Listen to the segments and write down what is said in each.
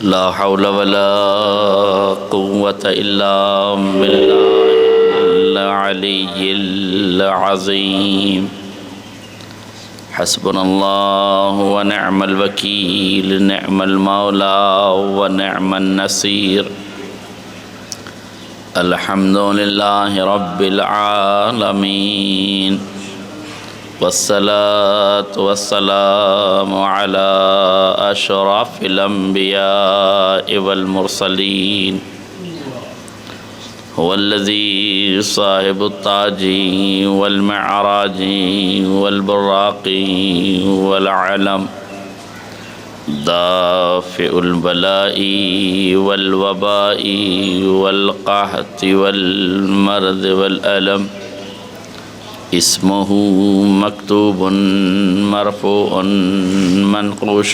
لا حول ولا قوة إلا بالله العلي العظيم حسبنا الله ونعم الوكيل نعم المولى ونعم النصير الحمد لله رب العالمين والصلاة والسلام على أشرف الأنبياء والمرسلين هو الذي صاحب التاج والمعراج والبراق والعلم دافع البلاء والوباء والقحط والمرض والألم اسمه مكتوب مرفوع منقوش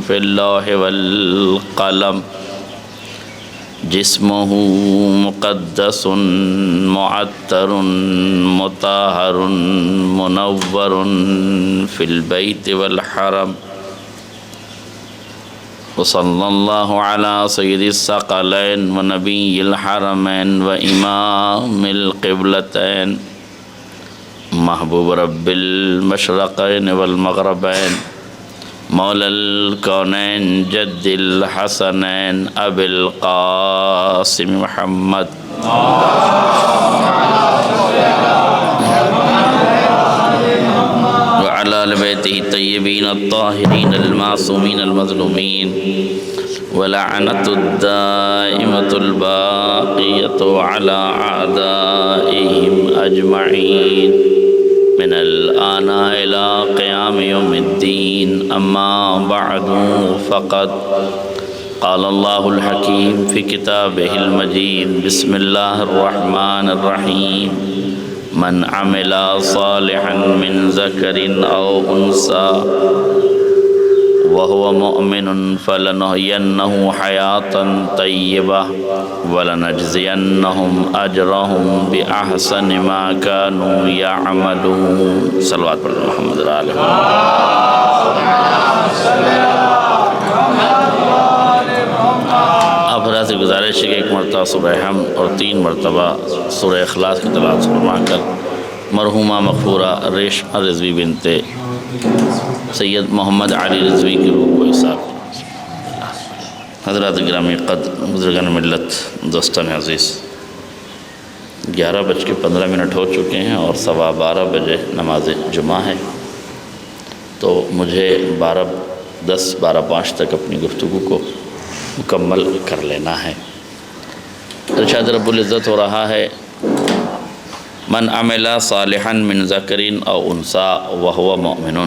في اللوح والقلم جسمه مقدس معطر مطهر منور في البيت والحرم وصلى الله على سيد الثقلين ونبي الحرمين وإمام القبلتين محبوب رب المشرقين والمغربين مولى الكونين جد الحسنين أبي القاسم محمد وعلى آل بيته الطيبين الطاهرين المعصومين المظلومين ولعنة الدائمة الباقية على أعدائهم أجمعين من الآن إلى قيام يوم الدين أما بعد فقد قال الله الحكيم في كتابه المجيد بسم الله الرحمن الرحيم من عمل صالحا من ذكر أو أنثى وهو مؤمن فلنحيينه حياة طيبة ولنجزينهم أجرهم بأحسن ما كانوا يعملون صلوات پر محمد علیہ آپ حضرات سے گزارش ہے کہ ایک مرتبہ صبح حمد اور 3 مرتبہ سورہ اخلاص کی تلاوت فرما کر مرحومہ مغفورہ ریشمہ رضوی بنت سید محمد علی رضوی کی روح کو حساب حضرات گرامی قدر بزرگان ملت دوستان عزیز 11:15 ہو چکے ہیں اور 12:15 بجے نماز جمعہ ہے تو مجھے 12:05 تک اپنی گفتگو کو مکمل کر لینا ہے۔ ارشاد رب العزت ہو رہا ہے من عمل صالحا من ذکر او انثی وهو مؤمن،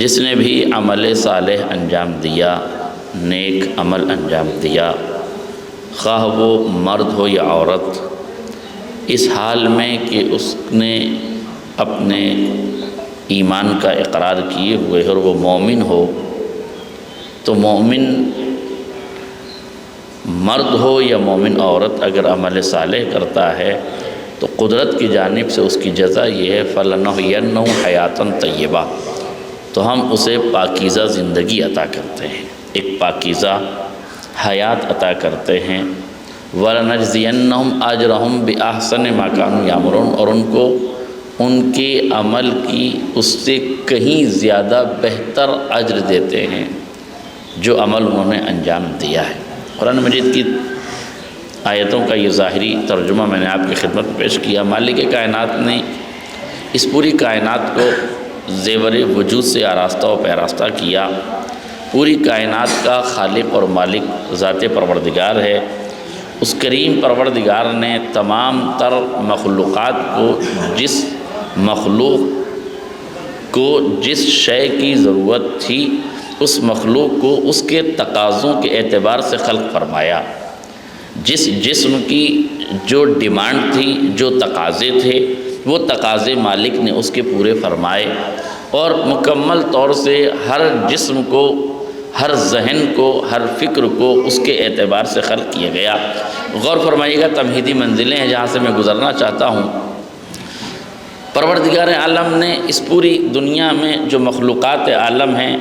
جس نے بھی عمل صالح انجام دیا، نیک عمل انجام دیا، خواہ وہ مرد ہو یا عورت، اس حال میں کہ اس نے اپنے ایمان کا اقرار کیے ہوئے اور وہ مومن ہو، تو مومن مرد ہو یا مومن عورت اگر عمل صالح کرتا ہے تو قدرت کی جانب سے اس کی جزا یہ ہے فَلَنُحْيِيَنَّهُ حَيَاةً طَيِّبَةً، تو ہم اسے پاکیزہ زندگی عطا کرتے ہیں، ایک پاکیزہ حیات عطا کرتے ہیں، وَلَنَجْزِيَنَّهُمْ أَجْرَهُمْ بِأَحْسَنِ مَا كَانُوا يَعْمَلُونَ، اور ان کو ان کے عمل کی اس سے کہیں زیادہ بہتر اجر دیتے ہیں جو عمل انہوں نے انجام دیا ہے۔ قرآن مجید کی آیتوں کا یہ ظاہری ترجمہ میں نے آپ کی خدمت میں پیش کیا۔ مالک کائنات نے اس پوری کائنات کو زیور وجود سے آراستہ و پیراستہ کیا۔ پوری کائنات کا خالق اور مالک ذات پروردگار ہے۔ اس کریم پروردگار نے تمام تر مخلوقات کو جس مخلوق کو جس شے کی ضرورت تھی اس مخلوق کو اس کے تقاضوں کے اعتبار سے خلق فرمایا، جس جسم کی جو ڈیمانڈ تھی، جو تقاضے تھے، وہ تقاضے مالک نے اس کے پورے فرمائے، اور مکمل طور سے ہر جسم کو، ہر ذہن کو، ہر فکر کو اس کے اعتبار سے خلق کیا گیا۔ غور فرمائیے گا، تمہیدی منزلیں ہیں جہاں سے میں گزرنا چاہتا ہوں۔ پروردگار عالم نے اس پوری دنیا میں جو مخلوقات عالم ہیں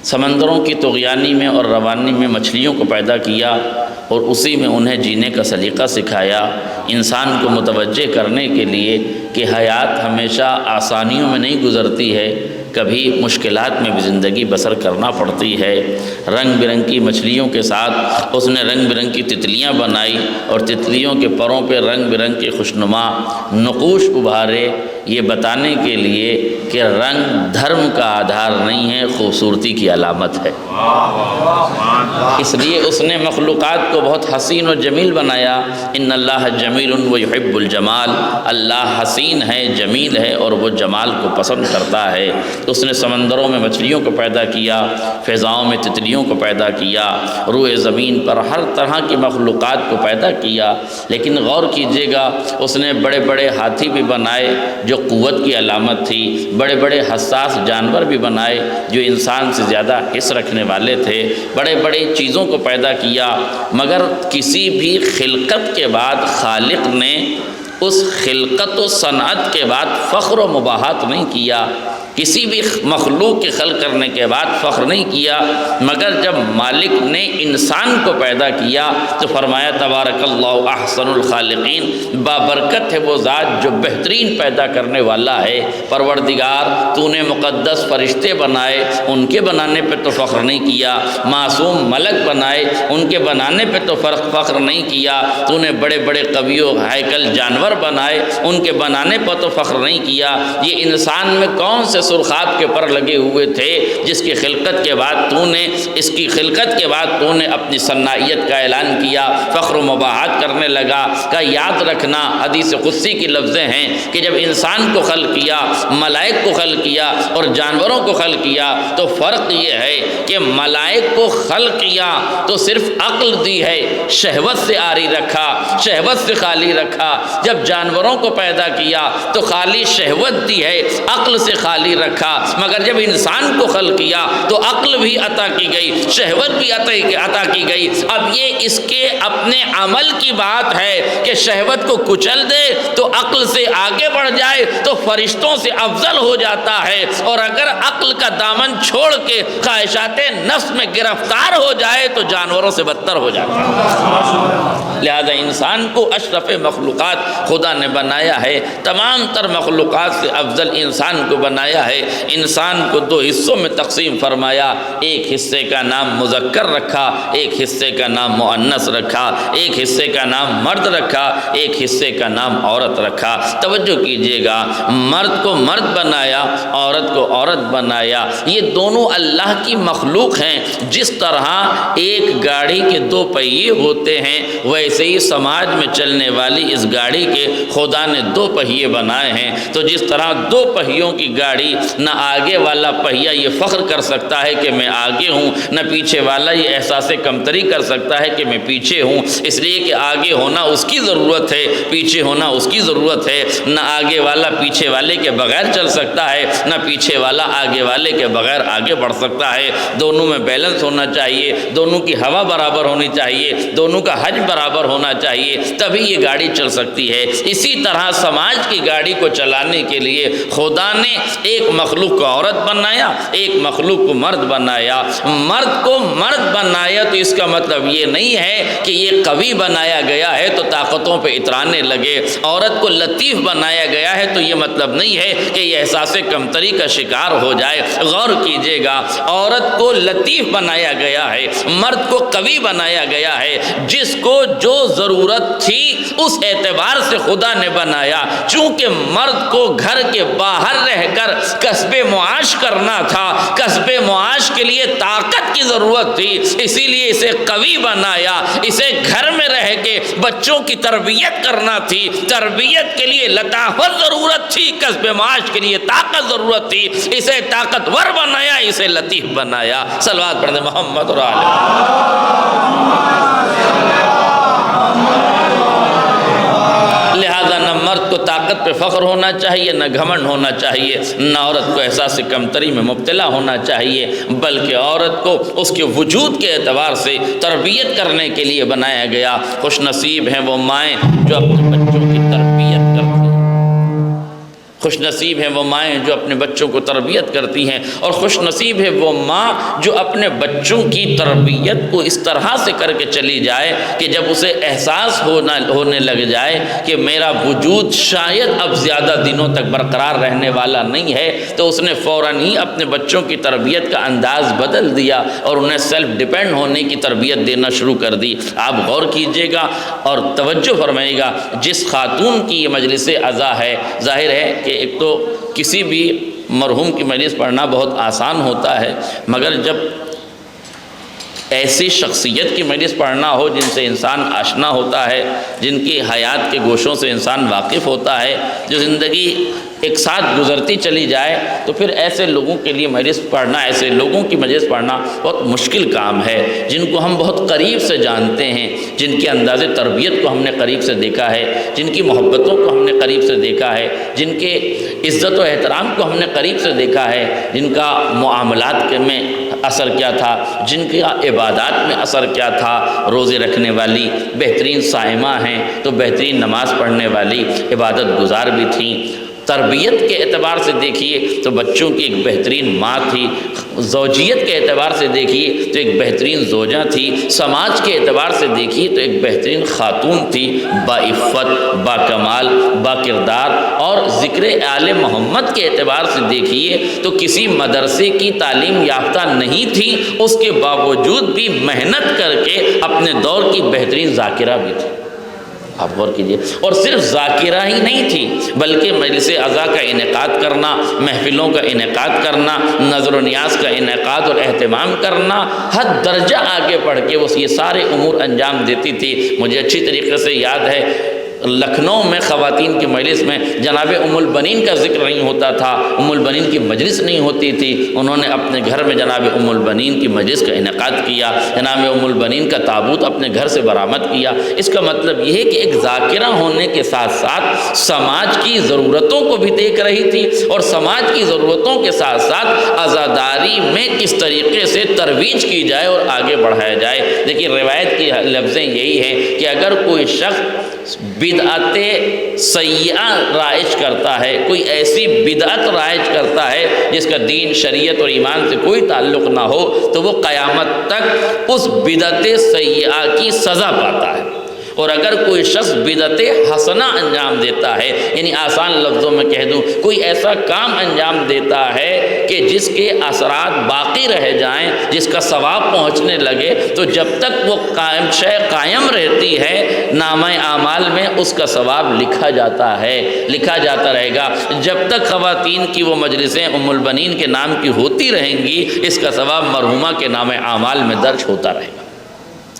سمندروں کی طغیانی میں اور روانی میں مچھلیوں کو پیدا کیا اور اسی میں انہیں جینے کا سلیقہ سکھایا، انسان کو متوجہ کرنے کے لیے کہ حیات ہمیشہ آسانیوں میں نہیں گزرتی ہے، کبھی مشکلات میں بھی زندگی بسر کرنا پڑتی ہے۔ رنگ برنگی مچھلیوں کے ساتھ اس نے رنگ برنگی تتلیاں بنائی اور تتلیوں کے پروں پہ رنگ برنگ کے خوشنما نقوش ابھارے، یہ بتانے کے لیے کہ رنگ دھرم کا آدھار نہیں ہے، خوبصورتی کی علامت ہے۔ اس لیے اس نے مخلوقات کو بہت حسین و جمیل بنایا۔ ان اللہ جمیل ویحب الجمال، اللہ حسین ہے، جمیل ہے اور وہ جمال کو پسند کرتا ہے۔ اس نے سمندروں میں مچھلیوں کو پیدا کیا، فضاؤں میں تتلیوں کو پیدا کیا، روئے زمین پر ہر طرح کی مخلوقات کو پیدا کیا۔ لیکن غور کیجیے گا، اس نے بڑے بڑے ہاتھی بھی بنائے جو قوت کی علامت تھی، بڑے بڑے حساس جانور بھی بنائے جو انسان سے زیادہ حس رکھنے والے تھے، بڑے بڑے چیزوں کو پیدا کیا، مگر کسی بھی خلقت کے بعد خالق نے اس خلقت و صنعت کے بعد فخر و مباحات نہیں کیا، کسی بھی مخلوق کے خلق کرنے کے بعد فخر نہیں کیا، مگر جب مالک نے انسان کو پیدا کیا تو فرمایا تبارک اللہ احسن الخالقین، بابرکت ہے وہ ذات جو بہترین پیدا کرنے والا ہے۔ پروردگار تو نے مقدس فرشتے بنائے، ان کے بنانے پہ تو فخر نہیں کیا، معصوم ملک بنائے، ان کے بنانے پہ تو فخر نہیں کیا، تو نے بڑے بڑے قوی و ہیکل جانور بنائے، ان کے بنانے پر تو فخر نہیں کیا۔ یہ انسان میں کون سے سرخاب کے پر لگے ہوئے تھے جس کی خلقت کے بعد تو نے اس کی خلقت کے بعد تو نے اپنی صنعیت کا اعلان کیا، فخر و مباحات کرنے لگا۔ کہ یاد رکھنا حدیث قدسی کی لفظیں ہیں کہ جب انسان کو خلق کیا، ملائک کو خلق کیا اور جانوروں کو خلق کیا تو فرق یہ ہے کہ ملائک کو خلق کیا تو صرف عقل دی ہے، شہوت سے عاری رکھا، شہوت سے خالی رکھا۔ جب جانوروں کو پیدا کیا تو خالی شہوت دی ہے، عقل سے خالی رکھا۔ مگر جب انسان کو خلق کیا تو عقل بھی عطا کی گئی، شہوت بھی عطا کی گئی۔ اب یہ اس کے اپنے عمل کی بات ہے کہ شہوت کو کچل دے تو عقل سے آگے بڑھ جائے تو فرشتوں سے افضل ہو جاتا ہے، اور اگر عقل کا دامن چھوڑ کے خواہشات نفس میں گرفتار ہو جائے تو جانوروں سے بدتر ہو جاتا ہے۔ لہذا انسان کو اشرف مخلوقات خدا نے بنایا ہے، تمام تر مخلوقات سے افضل انسان کو بنایا ہے۔ انسان کو دو حصوں میں تقسیم فرمایا، ایک حصے کا نام مذکر رکھا، ایک حصے کا نام مؤنث رکھا، ایک حصے کا نام مرد رکھا، ایک حصے کا نام عورت رکھا۔ توجہ کیجیے گا، مرد کو مرد بنایا، عورت کو عورت بنایا۔ یہ دونوں اللہ کی مخلوق ہیں۔ جس طرح ایک گاڑی کے دو پہیے ہوتے ہیں، ویسے ہی سماج میں چلنے والی اس گاڑی کے خدا نے دو پہیے بنائے ہیں۔ تو جس طرح دو پہیوں کی گاڑی، نہ آگے والا پہیہ یہ فخر کر سکتا ہے کہ میں آگے ہوں، نہ پیچھے والا یہ احساس کمتری کر سکتا ہے کہ میں پیچھے ہوں، اس لیے کہ آگے ہونا اس کی ضرورت ہے، پیچھے ہونا اس کی ضرورت ہے۔ نہ آگے والا پیچھے والے کے بغیر چل سکتا ہے، نہ پیچھے والا آگے والے کے بغیر آگے بڑھ سکتا ہے۔ دونوں میں بیلنس ہونا چاہیے، دونوں کی ہوا برابر ہونی چاہیے، دونوں کا حجم برابر ہونا چاہیے، تبھی یہ گاڑی چل سکتی ہے۔ اسی طرح سماج کی گاڑی کو چلانے کے لیے خدا نے ایک مخلوق کو عورت بنایا، ایک مخلوق کو مرد بنایا۔ مرد کو مرد بنایا تو اس کا مطلب یہ نہیں ہے کہ یہ قوی بنایا گیا ہے تو طاقتوں پہ اترانے لگے۔ عورت کو لطیف بنایا گیا ہے تو یہ مطلب نہیں ہے کہ یہ احساس کمتری کا شکار ہو جائے۔ غور کیجیے گا، عورت کو لطیف بنایا گیا ہے، مرد کو قوی بنایا گیا ہے۔ جس کو جو ضرورت تھی اس اعتبار سے خدا نے بنایا۔ چونکہ مرد کو گھر کے باہر رہ کر کسب معاش کرنا تھا، کسب معاش کے لیے طاقت کی ضرورت تھی، اسی لیے اسے قوی بنایا۔ اسے گھر میں رہ کے بچوں کی تربیت کرنا تھی، تربیت کے لیے لطافت ضرورت تھی، کسب معاش کے لیے طاقت ضرورت تھی، اسے طاقتور بنایا، اسے لطیف بنایا۔ صلوات پڑھیں محمد اور آلہ۔ لہذا نہ مرد کو طاقت پہ فخر ہونا چاہیے، نہ گھمنڈ ہونا چاہیے، نہ عورت کو احساس کمتری میں مبتلا ہونا چاہیے، بلکہ عورت کو اس کے وجود کے اعتبار سے تربیت کرنے کے لیے بنایا گیا۔ خوش نصیب ہیں وہ مائیں جو اپنے بچوں کی تربیت کرتی ہیں۔ خوش نصیب ہیں وہ مائیں جو اپنے بچوں کو تربیت کرتی ہیں، اور خوش نصیب ہے وہ ماں جو اپنے بچوں کی تربیت کو اس طرح سے کر کے چلی جائے کہ جب اسے احساس ہونے لگ جائے کہ میرا وجود شاید اب زیادہ دنوں تک برقرار رہنے والا نہیں ہے، تو اس نے فوراً ہی اپنے بچوں کی تربیت کا انداز بدل دیا اور انہیں سیلف ڈیپینڈ ہونے کی تربیت دینا شروع کر دی۔ آپ غور کیجئے گا اور توجہ فرمائیے گا، جس خاتون کی یہ مجلس عزا ہے، ظاہر ہے کہ ایک تو کسی بھی مرحوم کی مجلس پڑھنا بہت آسان ہوتا ہے، مگر جب ایسی شخصیت کی مجلس پڑھنا ہو جن سے انسان آشنا ہوتا ہے، جن کی حیات کے گوشوں سے انسان واقف ہوتا ہے، جو زندگی ایک ساتھ گزرتی چلی جائے، تو پھر ایسے لوگوں کے لیے مجلس پڑھنا، ایسے لوگوں کی مجلس پڑھنا بہت مشکل کام ہے، جن کو ہم بہت قریب سے جانتے ہیں، جن کے انداز تربیت کو ہم نے قریب سے دیکھا ہے، جن کی محبتوں کو ہم نے قریب سے دیکھا ہے، جن کے عزت و احترام کو ہم نے قریب سے دیکھا ہے، جن کا معاملات میں اثر کیا تھا، جن کا عبادات میں اثر کیا تھا۔ روزے رکھنے والی بہترین صائمہ ہیں تو بہترین نماز پڑھنے والی عبادت گزار بھی تھیں۔ تربیت کے اعتبار سے دیکھیے تو بچوں کی ایک بہترین ماں تھی، زوجیت کے اعتبار سے دیکھیے تو ایک بہترین زوجہ تھی، سماج کے اعتبار سے دیکھیے تو ایک بہترین خاتون تھی، باعفت، با کمال، با کردار، اور ذکر آل محمد کے اعتبار سے دیکھیے تو کسی مدرسے کی تعلیم یافتہ نہیں تھی، اس کے باوجود بھی محنت کر کے اپنے دور کی بہترین ذاکرہ بھی تھی۔ آپ غور کیجئے، اور صرف ذاکرہ ہی نہیں تھی بلکہ مجلس عزا کا انعقاد کرنا، محفلوں کا انعقاد کرنا، نظر و نیاز کا انعقاد اور اہتمام کرنا، حد درجہ آگے بڑھ کے وہ یہ سارے امور انجام دیتی تھی۔ مجھے اچھی طریقے سے یاد ہے لکھنؤ میں خواتین کی مجلس میں جناب ام البنین کا ذکر نہیں ہوتا تھا، ام البنین کی مجلس نہیں ہوتی تھی، انہوں نے اپنے گھر میں جناب ام البنین کی مجلس کا انعقاد کیا، جناب ام البنین کا تابوت اپنے گھر سے برآمد کیا۔ اس کا مطلب یہ ہے کہ ایک ذاکرہ ہونے کے ساتھ ساتھ سماج کی ضرورتوں کو بھی دیکھ رہی تھی، اور سماج کی ضرورتوں کے ساتھ ساتھ عزاداری میں کس طریقے سے ترویج کی جائے اور آگے بڑھایا جائے۔ دیکھیے روایت کی لفظیں یہی ہیں کہ اگر کوئی شخص بدعت سیئہ رائج کرتا ہے، کوئی ایسی بدعت رائج کرتا ہے جس کا دین، شریعت اور ایمان سے کوئی تعلق نہ ہو، تو وہ قیامت تک اس بدعت سیئہ کی سزا پاتا ہے۔ اور اگر کوئی شخص بدعت حسنہ انجام دیتا ہے، یعنی آسان لفظوں میں کہہ دوں کوئی ایسا کام انجام دیتا ہے کہ جس کے اثرات باقی رہ جائیں، جس کا ثواب پہنچنے لگے، تو جب تک وہ قائم رہتی ہے نامہ اعمال میں اس کا ثواب لکھا جاتا ہے، لکھا جاتا رہے گا۔ جب تک خواتین کی وہ مجلسیں ام البنین کے نام کی ہوتی رہیں گی، اس کا ثواب مرحومہ کے نامہ اعمال میں درج ہوتا رہے گا۔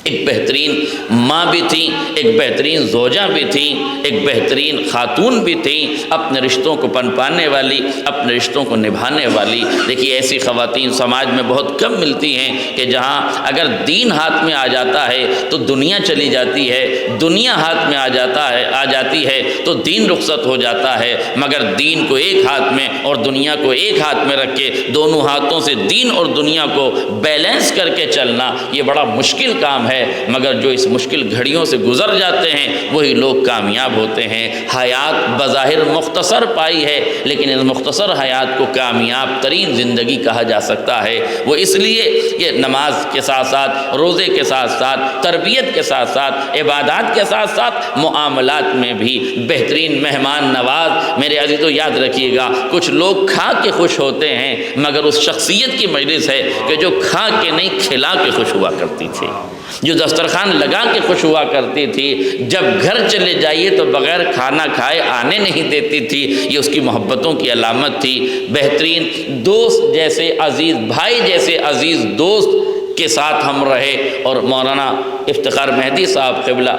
ایک بہترین ماں بھی تھیں، ایک بہترین زوجہ بھی تھیں، ایک بہترین خاتون بھی تھیں، اپنے رشتوں کو پنپانے والی، اپنے رشتوں کو نبھانے والی۔ دیکھیے ایسی خواتین سماج میں بہت کم ملتی ہیں کہ جہاں اگر دین ہاتھ میں آ جاتا ہے تو دنیا چلی جاتی ہے، دنیا ہاتھ میں آ جاتی ہے تو دین رخصت ہو جاتا ہے، مگر دین کو ایک ہاتھ میں اور دنیا کو ایک ہاتھ میں رکھ کے دونوں ہاتھوں سے دین اور دنیا کو بیلنس کر کے چلنا یہ بڑا مشکل کام ہے، مگر جو اس مشکل گھڑیوں سے گزر جاتے ہیں وہی لوگ کامیاب ہوتے ہیں۔ حیات بظاہر مختصر پائی ہے، لیکن اس مختصر حیات کو کامیاب ترین زندگی کہا جا سکتا ہے۔ وہ اس لیے کہ نماز کے ساتھ ساتھ، روزے کے ساتھ ساتھ، تربیت کے ساتھ ساتھ، عبادات کے ساتھ ساتھ معاملات میں بھی بہترین مہمان نواز۔ میرے عزیزو یاد رکھیے گا، کچھ لوگ کھا کے خوش ہوتے ہیں، مگر اس شخصیت کی مجلس ہے کہ جو کھا کے نہیں کھلا کے خوش ہوا کرتی تھی، جو دسترخوان لگا کے خوش ہوا کرتی تھی، جب گھر چلے جائیے تو بغیر کھانا کھائے آنے نہیں دیتی تھی۔ یہ اس کی محبتوں کی علامت تھی۔ بہترین دوست جیسے عزیز بھائی جیسے عزیز دوست کے ساتھ ہم رہے، اور مولانا افتخار مہدی صاحب قبلہ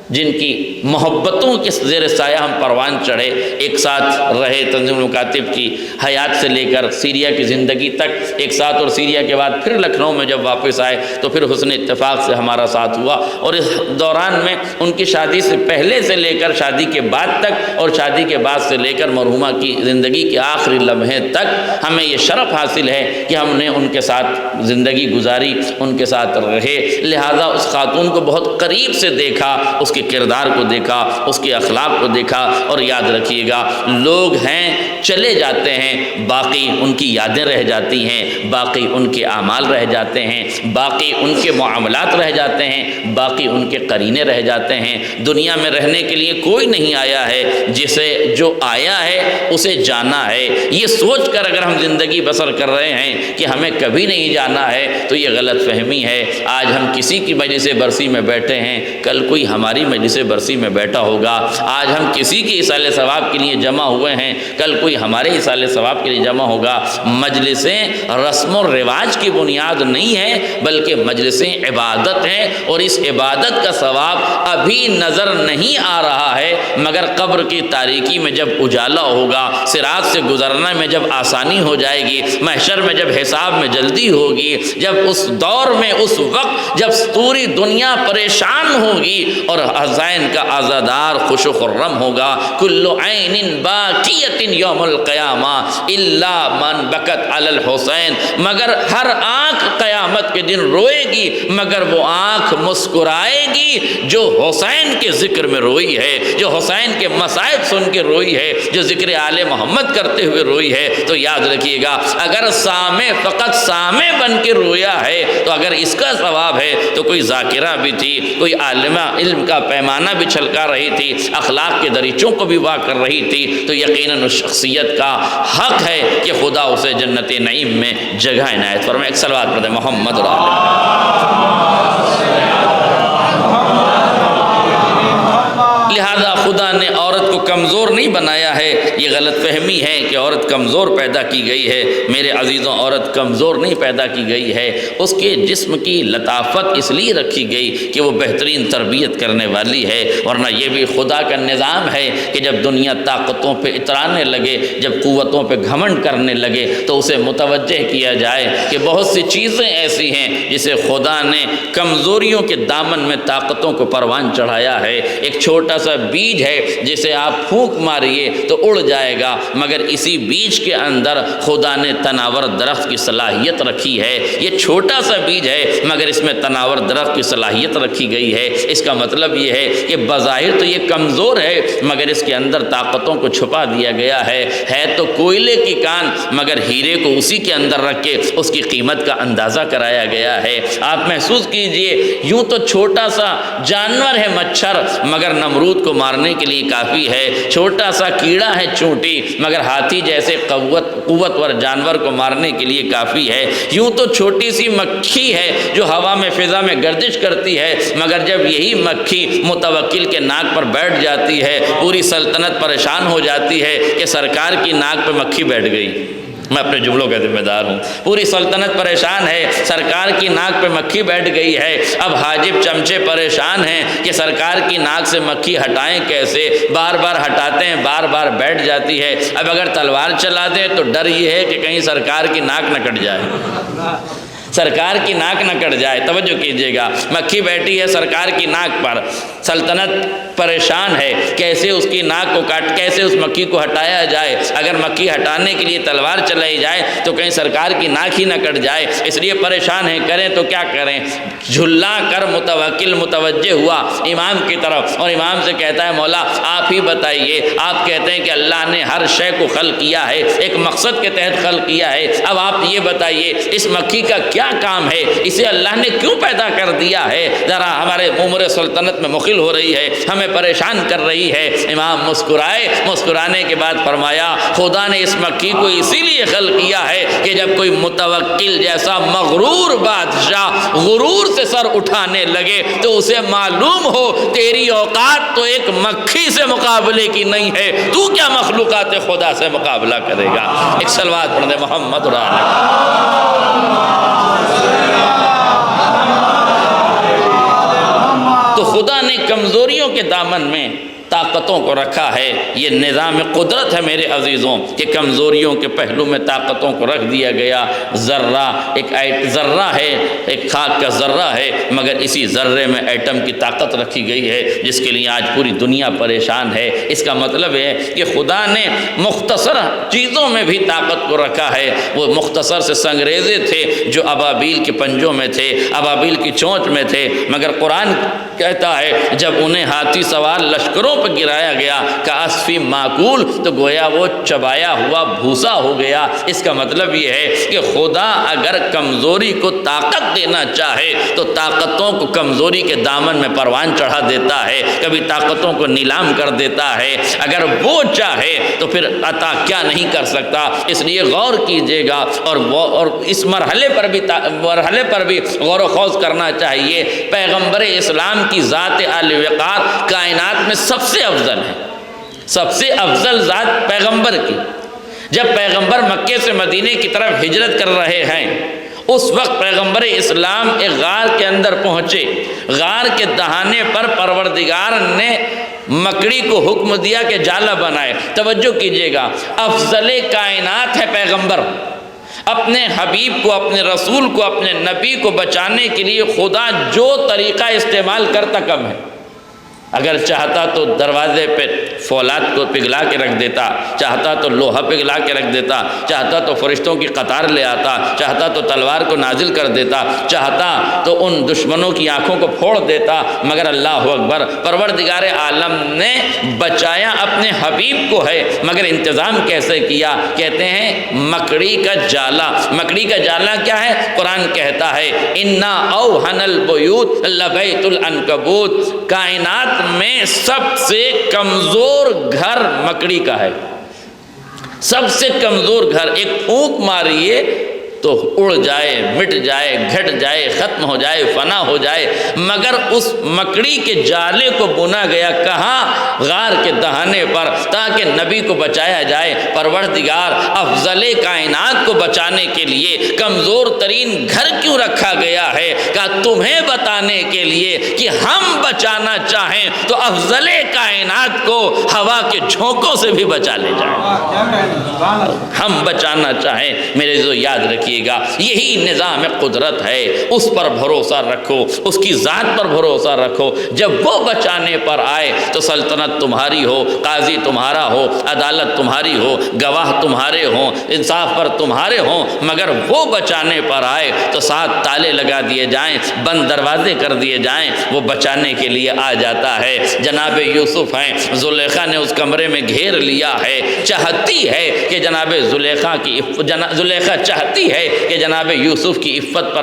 جن کی محبتوں کے زیر سایہ ہم پروان چڑھے، ایک ساتھ رہے تنظیم المکاتب کی حیات سے لے کر سیریا کی زندگی تک ایک ساتھ، اور سیریا کے بعد پھر لکھنؤ میں جب واپس آئے تو پھر حسن اتفاق سے ہمارا ساتھ ہوا، اور اس دوران میں ان کی شادی سے پہلے سے لے کر شادی کے بعد تک، اور شادی کے بعد سے لے کر مرحومہ کی زندگی کے آخری لمحے تک ہمیں یہ شرف حاصل ہے کہ ہم نے ان کے ساتھ زندگی گزاری، ان کے ساتھ رہے، لہٰذا اس خاتون کو بہت قریب سے دیکھا، اس کے کردار کو دیکھا، اس کے اخلاق کو دیکھا، اور یاد رکھیے گا لوگ ہیں چلے جاتے ہیں، باقی ان کی یادیں رہ جاتی ہیں، باقی ان کے اعمال رہ جاتے ہیں، باقی ان کے معاملات رہ جاتے ہیں، باقی ان کے قرینے رہ جاتے ہیں۔ دنیا میں رہنے کے لیے کوئی نہیں آیا ہے، جسے جو آیا ہے اسے جانا ہے۔ یہ سوچ کر اگر ہم زندگی بسر کر رہے ہیں کہ ہمیں کبھی نہیں جانا ہے تو یہ غلط فہمی ہے۔ آج ہم کسی کی مجلس برسی میں بیٹھے ہیں، کل کوئی ہماری مجلس برسی میں بیٹھا ہوگا۔ آج ہم کسی کی ایصال ثواب کے لیے جمع ہوئے ہیں، کل کوئی ہمارے ایصال ثواب کے لیے جمع ہوگا۔ مجلسیں رسم و رواج کی بنیاد نہیں ہے، بلکہ مجلسیں عبادت ہیں، اور اس عبادت کا ثواب ابھی نظر نہیں آ رہا ہے، مگر قبر کی تاریکی میں جب اجالا ہوگا، صراط سے گزرنے میں جب آسانی ہو جائے گی، محشر میں جب حساب میں جلدی ہوگی، جب اس دور میں اس وقت جب پوری دنیا پریشان ہوگی اور حسین کا عزادار خوش و خرم ہوگا، کل عین باکیۃ یوم القیامہ الا من بکت علی الحسین، مگر ہر آنکھ قیامت کے دن روئے گی مگر وہ آنکھ مسکرائے گی جو حسین کے ذکر میں روئی ہے، جو حسین کے مصائب سن کے روئی ہے، جو ذکر آل محمد کرتے ہوئے روئی ہے۔ تو یاد رکھیے گا اگر سامع فقط سامع بن کے رویا ہے تو اگر اس کا ثواب ہے تو کوئی ذاکرہ بھی تھی، کوئی عالمہ علم کا پیمانہ بھی چھلکا رہی تھی، اخلاق کے دریچوں کو بھی واہ کر رہی تھی، تو یقیناً اس شخصیت کا حق ہے کہ خدا اسے جنت نعیم میں جگہ عنایت فرمائے۔ ایک صلوات پڑھیں محمد اور لہذا خدا نے عورت کو کمزور نہیں بنایا ہے، یہ غلط فہمی ہے کہ عورت کمزور پیدا کی گئی ہے۔ میرے عزیزوں، عورت کمزور نہیں پیدا کی گئی ہے، اس کے جسم کی لطافت اس لیے رکھی گئی کہ وہ بہترین تربیت کرنے والی ہے، ورنہ یہ بھی خدا کا نظام ہے کہ جب دنیا طاقتوں پہ اترانے لگے، جب قوتوں پہ گھمنڈ کرنے لگے تو اسے متوجہ کیا جائے کہ بہت سی چیزیں ایسی ہیں جسے خدا نے کمزوریوں کے دامن میں طاقتوں کو پروان چڑھایا ہے۔ ایک چھوٹا سا بیج ہے جسے آپ پھونک ماریے تو اڑ جائے گا، مگر اسی بیج کے اندر خدا نے تناور درخت کی صلاحیت رکھی ہے۔ یہ چھوٹا سا بیج ہے مگر اس میں تناور درخت کی صلاحیت رکھی گئی ہے۔ اس کا مطلب یہ ہے کہ بظاہر تو یہ کمزور ہے مگر اس کے اندر طاقتوں کو چھپا دیا گیا ہے تو کوئلے کی کان مگر ہیرے کو اسی کے اندر رکھ کے اس کی قیمت کا اندازہ کرایا گیا ہے۔ آپ محسوس کیجئے، یوں تو چھوٹا سا جانور ہے مچھر مگر نمرود کو مارنے کے لیے کافی ہے، چھوٹا سا کیڑا ہے چونٹی مگر ہاتھی جیسے قوتور جانور کو مارنے کے لیے کافی ہے، یوں تو چھوٹی سی مکھی ہے جو ہوا میں فضا میں گردش کرتی ہے مگر جب یہی مکھی متوکل کے ناک پر بیٹھ جاتی ہے پوری سلطنت پریشان ہو جاتی ہے کہ سرکار کی ناک پہ مکھی بیٹھ گئی۔ میں اپنے جملوں کا ذمہ دار ہوں، پوری سلطنت پریشان ہے، سرکار کی ناک پہ مکھی بیٹھ گئی ہے۔ اب حاجب چمچے پریشان ہیں کہ سرکار کی ناک سے مکھی ہٹائیں کیسے، بار بار ہٹاتے ہیں، بار بار بیٹھ جاتی ہے۔ اب اگر تلوار چلا دیں تو ڈر یہ ہے کہ کہیں سرکار کی ناک نہ کٹ جائے، سرکار کی ناک نہ کٹ جائے۔ توجہ کیجئے گا، مکھی بیٹھی ہے سرکار کی ناک پر، سلطنت پریشان ہے کیسے اس کی ناک کو کیسے اس مکھی کو ہٹایا جائے۔ اگر مکھی ہٹانے کے لیے تلوار چلائی جائے تو کہیں سرکار کی ناک ہی نہ کٹ جائے، اس لیے پریشان ہیں، کریں تو کیا کریں۔ جھلا کر متوکل متوجہ ہوا امام کی طرف اور امام سے کہتا ہے مولا آپ ہی بتائیے، آپ کہتے ہیں کہ اللہ نے ہر شے کو خلق کیا ہے، ایک مقصد کے تحت خلق کیا ہے، اب آپ یہ بتائیے اس مکھی کا کیا کام ہے، اسے اللہ نے کیوں پیدا کر دیا ہے، ذرا ہمارے عمر سلطنت میں مخل ہو رہی ہے، ہمیں پریشان کر رہی ہے۔ امام مسکرائے، مسکرانے کے بعد فرمایا خدا نے اس مکھی کو اسی لیے خلق کیا ہے کہ جب کوئی متوکل جیسا مغرور بادشاہ غرور سے سر اٹھانے لگے تو اسے معلوم ہو تیری اوقات تو ایک مکھی سے مقابلے کی نہیں ہے، تو کیا مخلوقات خدا سے مقابلہ کرے گا۔ ایک صلوات پڑھ دے محمد اور آلہ۔ تو خدا نے کمزوریوں کے دامن میں طاقتوں کو رکھا ہے، یہ نظام قدرت ہے میرے عزیزوں کہ کمزوریوں کے پہلو میں طاقتوں کو رکھ دیا گیا۔ ذرہ ایک ذرہ ہے، ایک خاک کا ذرہ ہے مگر اسی ذرے میں ایٹم کی طاقت رکھی گئی ہے جس کے لیے آج پوری دنیا پریشان ہے۔ اس کا مطلب ہے کہ خدا نے مختصر چیزوں میں بھی طاقت کو رکھا ہے۔ وہ مختصر سے سنگریزے تھے جو ابابیل کے پنجوں میں تھے، ابابیل کی چونچ میں تھے، مگر قرآن کہتا ہے جب انہیں ہاتھی سوار لشکروں پر گرایا گیا کعصف معقول، تو گویا وہ چبایا ہوا بھوسا ہو گیا۔ اس کا مطلب یہ ہے کہ خدا اگر کمزوری کو طاقت دینا چاہے تو طاقتوں کو کمزوری کے دامن میں پروان چڑھا دیتا ہے، کبھی طاقتوں کو نیلام کر دیتا ہے۔ اگر وہ چاہے تو پھر عطا کیا نہیں کر سکتا۔ اس لیے غور کیجیے گا اور اس مرحلے پر بھی غور و خوض کرنا چاہیے۔ پیغمبر اسلام کی ذات اعلی وقار کائنات میں سب سے افضل ہے، سب سے افضل ذات پیغمبر کی۔ جب پیغمبر مکے سے مدینے کی طرف ہجرت کر رہے ہیں، اس وقت پیغمبر اسلام ایک غار کے اندر پہنچے۔ غار کے دہانے پر پروردگار نے مکڑی کو حکم دیا کہ جالا بنائے۔ توجہ کیجیے گا، افضل کائنات ہے پیغمبر، اپنے حبیب کو، اپنے رسول کو، اپنے نبی کو بچانے کے لیے خدا جو طریقہ استعمال کرتا کم ہے۔ اگر چاہتا تو دروازے پہ فولاد کو پگھلا کے رکھ دیتا، چاہتا تو لوہا پگھلا کے رکھ دیتا، چاہتا تو فرشتوں کی قطار لے آتا، چاہتا تو تلوار کو نازل کر دیتا، چاہتا تو ان دشمنوں کی آنکھوں کو پھوڑ دیتا، مگر اللہ اکبر، پروردگار عالم نے بچایا اپنے حبیب کو ہے، مگر انتظام کیسے کیا؟ کہتے ہیں مکڑی کا جالا۔ مکڑی کا جالا کیا ہے؟ قرآن کہتا ہے اِنَّا أَوْهَنَ الْبُيُوتِ لَبَيْتُ الْعَنْكَبُوتِ، کائنات میں سب سے کمزور گھر مکڑی کا ہے۔ سب سے کمزور گھر، ایک پھونک ماریے تو اڑ جائے، مٹ جائے، گھٹ جائے، ختم ہو جائے، فنا ہو جائے، مگر اس مکڑی کے جالے کو بنا گیا کہاں؟ غار کے دہانے پر، تاکہ نبی کو بچایا جائے۔ پروردگار افضل کائنات کو بچانے کے لیے کمزور ترین گھر کیوں رکھا گیا ہے؟ کہ تمہیں بتانے کے لیے کہ ہم بچانا چاہیں تو افضل کائنات کو ہوا کے جھونکوں سے بھی بچا لے جائیں۔ ہم بچانا چاہیں، میرے جو یاد رکھیے گا، یہی نظام قدرت ہے۔ اس پر بھروسہ رکھو، اس کی ذات پر بھروسہ رکھو۔ جب وہ بچانے پر آئے تو سلطنت تمہاری ہو، قاضی تمہارا ہو، عدالت تمہاری ہو، گواہ تمہارے ہوں، انصاف پر تمہارے ہوں، مگر وہ بچانے پر آئے تو 7 تالے لگا دیے جائیں، بند دروازے کر دیے جائیں، وہ بچانے کے لیے آ جاتا ہے۔ جناب یوسف ہیں، زلیخا نے اس کمرے میں گھیر لیا ہے، چاہتی ہے کہ جناب زلیخا چاہتی ہے کہ جناب یوسف کی عفت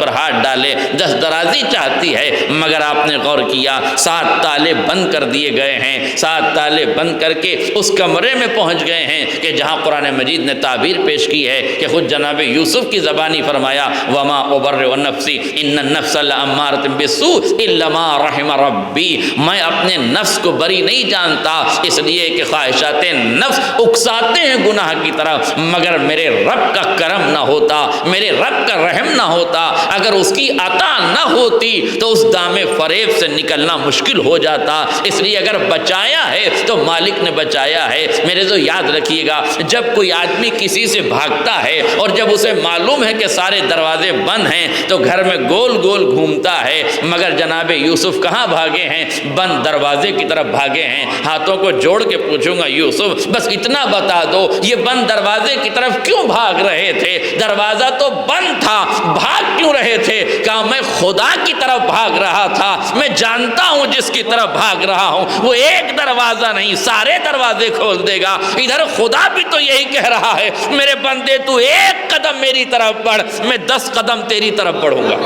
پر ہاتھ ڈالے، دست درازی چاہتی ہے، مگر آپ نے غور کیا 7 تالے بند کر دیے گئے ہیں۔ 7 تالے بند کر کے اس کمرے میں پہنچ گئے ہیں کہ جہاں قرآن مجید نے تعبیر پیش کی ہے کہ خود جناب یوسف کی زبانی فرمایا وما ابرئ نفسی ان النفس لامارۃ بالسوء الا ما رحم ربی، میں اپنے نفس کو بری نہیں جانتا، اس لیے کہ خواہشات نفس اکساتے ہیں گناہ کی طرف، مگر میرے رب کا کرم نہ ہوتا، میرے رب کا رحم نہ ہوتا، اگر اس کی عطا نہ ہوتی تو اس دام فریب سے نکلنا مشکل ہو جاتا۔ اس لیے اگر بچایا ہے تو مالک نے بچایا ہے۔ میرے تو یاد رکھیے گا، جب کوئی آدمی کسی سے بھاگتا ہے اور جب اسے معلوم ہے کہ سارے دروازے بند ہیں تو گھر میں گول گول گھومتا ہے، مگر جناب یوسف کہاں بھاگے ہیں؟ بند دروازے کی طرف بھاگے ہیں۔ ہاتھوں کو جوڑ کے پوچھوں گا یوسف بس اتنا بتا دو، یہ بند دروازے کی طرف کیوں بھاگ رہے تھے؟ دروازہ تو بند تھا، بھاگ کیوں رہے تھے؟ کہا میں خدا کی طرف بھاگ رہا تھا، میں جانتا ہوں جس کی طرف بھاگ رہا ہوں وہ ایک دروازہ نہیں سارے دروازے کھول دے گا۔ ادھر خدا بھی تو یہی کہہ رہا ہے میرے بندے تو ایک قدم میری طرف بڑھ، میں 10 قدم تیری طرف بڑھوں گا۔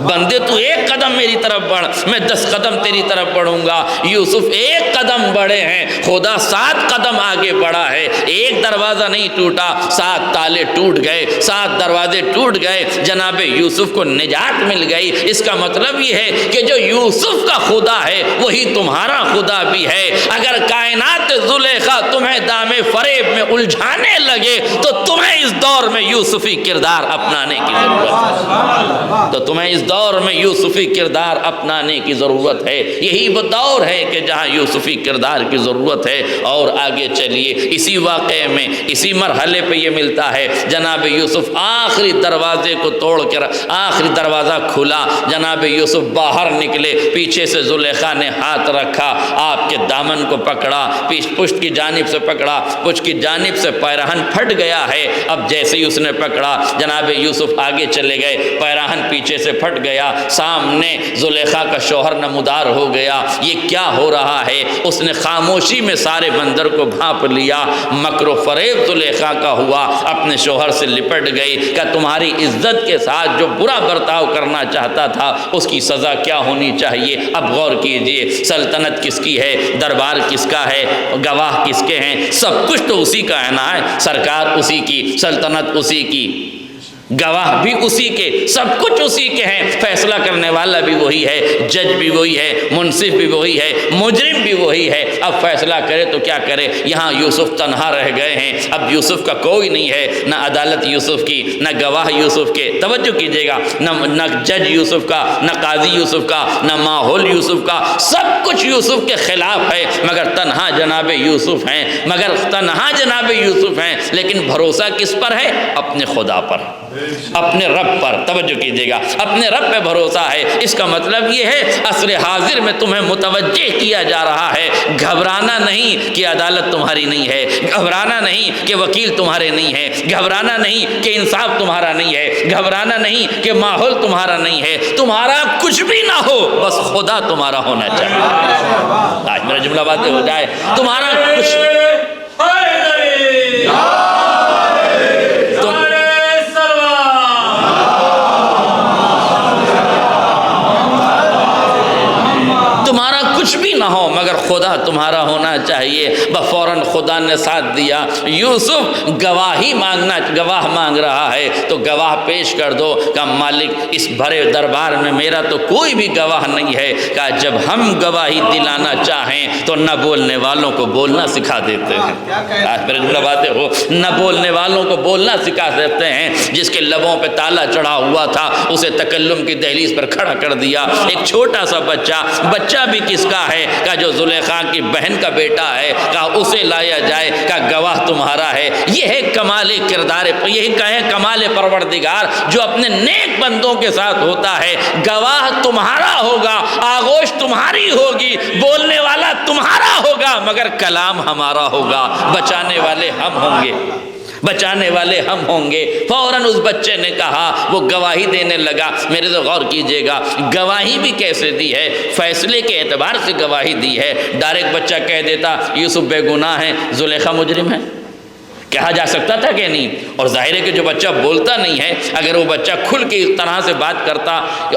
بندے تو ایک قدم میری طرف بڑھ، میں 10 قدم تیری طرف بڑھوں گا۔ یوسف ایک قدم بڑھے ہیں، خدا 7 قدم آگے بڑھا ہے، ایک دروازہ نہیں ٹوٹا، 7 تالے ٹوٹ گئے، 7 دروازے ٹوٹ گئے، جناب یوسف کو نجات مل گئی۔ اس کا مطلب یہ ہے کہ جو یوسف کا خدا ہے وہی تمہارا خدا بھی ہے۔ اگر کائنات زلیخا تمہیں دام فریب میں الجھانے لگے تو تمہیں اس دور میں یوسفی کردار اپنانے کی ضرورت ہے، یہی وہ دور ہے کہ جہاں یوسفی کردار کی ضرورت ہے۔ اور آگے چلیے، اسی واقعے میں اسی مرحلے پہ یہ ملتا ہے جناب یوسف آخری دروازے کو توڑ کر آخری دروازہ کھلا، جناب یوسف باہر نکلے، پیچھے سے زلیخا نے ہاتھ رکھا، آپ کے دامن کو پکڑا، پشت کی جانب سے پکڑا، پشت کی جانب سے پیراہن پھٹ گیا ہے۔ اب جیسے ہی اس نے پکڑا، جناب یوسف آگے چلے گئے، پیراہن پیچھے سے پھٹ گیا، سامنے زلیخا کا شوہر نمودار ہو گیا۔ یہ کیا ہو رہا ہے؟ اس نے خاموشی میں سارے منظر کو بھانپ لیا۔ مکر و فریب زلیخا کا ہوا، اپنے شوہر سے لپٹ گئی کہ تمہاری عزت کے ساتھ جو برا برتاؤ کرنا چاہتا تھا اس کی سزا کیا ہونی چاہیے۔ اب غور کیجئے، سلطنت کس کی ہے، دربار کس کا ہے، گواہ کس کے ہیں، سب کچھ تو اسی کا ہے نا، سرکار اسی کی، سلطنت اسی کی، گواہ بھی اسی کے، سب کچھ اسی کے ہیں، فیصلہ کرنے والا بھی وہی ہے، جج بھی وہی ہے، منصف بھی وہی ہے، مجرم بھی وہی ہے۔ اب فیصلہ کرے تو کیا کرے؟ یہاں یوسف تنہا رہ گئے ہیں، اب یوسف کا کوئی نہیں ہے، نہ عدالت یوسف کی، نہ گواہ یوسف کے، توجہ کیجئے گا، نہ جج یوسف کا، نہ قاضی یوسف کا، نہ ماحول یوسف کا، سب کچھ یوسف کے خلاف ہے، مگر تنہا جناب یوسف ہیں، مگر تنہا جناب یوسف ہیں، لیکن بھروسہ کس پر ہے؟ اپنے خدا پر، اپنے رب پر، توجہ کیجئے گا، اپنے رب پہ بھروسہ ہے۔ اس کا مطلب یہ ہے عصر حاضر میں تمہیں متوجہ کیا جا رہا ہے، گھبرانا نہیں کہ عدالت تمہاری نہیں ہے، گھبرانا نہیں کہ وکیل تمہارے نہیں ہے، گھبرانا نہیں کہ انصاف تمہارا نہیں ہے، گھبرانا نہیں کہ ماحول تمہارا نہیں ہے، تمہارا کچھ بھی نہ ہو، بس خدا تمہارا ہونا چاہیے۔ آج میرا جملہ واضح ہو جائے، تمہارا کچھ بھی نہ ہو مگر خدا تمہارا ہونا چاہیے۔ بفوراً خدا نے ساتھ دیا۔ یوسف گواہی گواہ مانگ رہا ہے تو گواہ پیش کر دو۔ کہ مالک اس بھرے دربار میں میرا تو کوئی بھی گواہ نہیں ہے۔ کہ جب ہم گواہی دلانا چاہیں تو نہ بولنے والوں کو بولنا سکھا دیتے ہیں۔ آج میرے جملہ باتیں ہو، نہ بولنے والوں کو بولنا سکھا دیتے ہیں۔ جس کے لبوں پہ تالا چڑھا ہوا تھا اسے تکلم کی دہلیز پر کھڑا کر دیا۔ ایک چھوٹا سا بچہ بھی کس کا ہے؟ کہ جو زلیخا کی بہن کا بیٹا ہے، کہ اسے لایا جائے، کہ گواہ تمہارا ہے۔ یہ ہے کمال کردار، یہی کہے کمال پروردگار جو اپنے نیک بندوں کے ساتھ ہوتا ہے۔ گواہ تمہارا ہوگا، آغوش تمہاری ہوگی، بولنے والا تمہارا ہوگا، مگر کلام ہمارا ہوگا، بچانے والے ہم ہوں گے، بچانے والے ہم ہوں گے۔ فوراً اس بچے نے کہا، وہ گواہی دینے لگا۔ میرے تو غور کیجئے گا، گواہی بھی کیسے دی ہے، فیصلے کے اعتبار سے گواہی دی ہے۔ ڈائریکٹ بچہ کہہ دیتا یوسف بے گناہ ہے، زلیخا مجرم ہے، کہا جا سکتا تھا کہ نہیں؟ اور ظاہر ہے کہ جو بچہ بولتا نہیں ہے، اگر وہ بچہ کھل کے اس طرح سے بات کرتا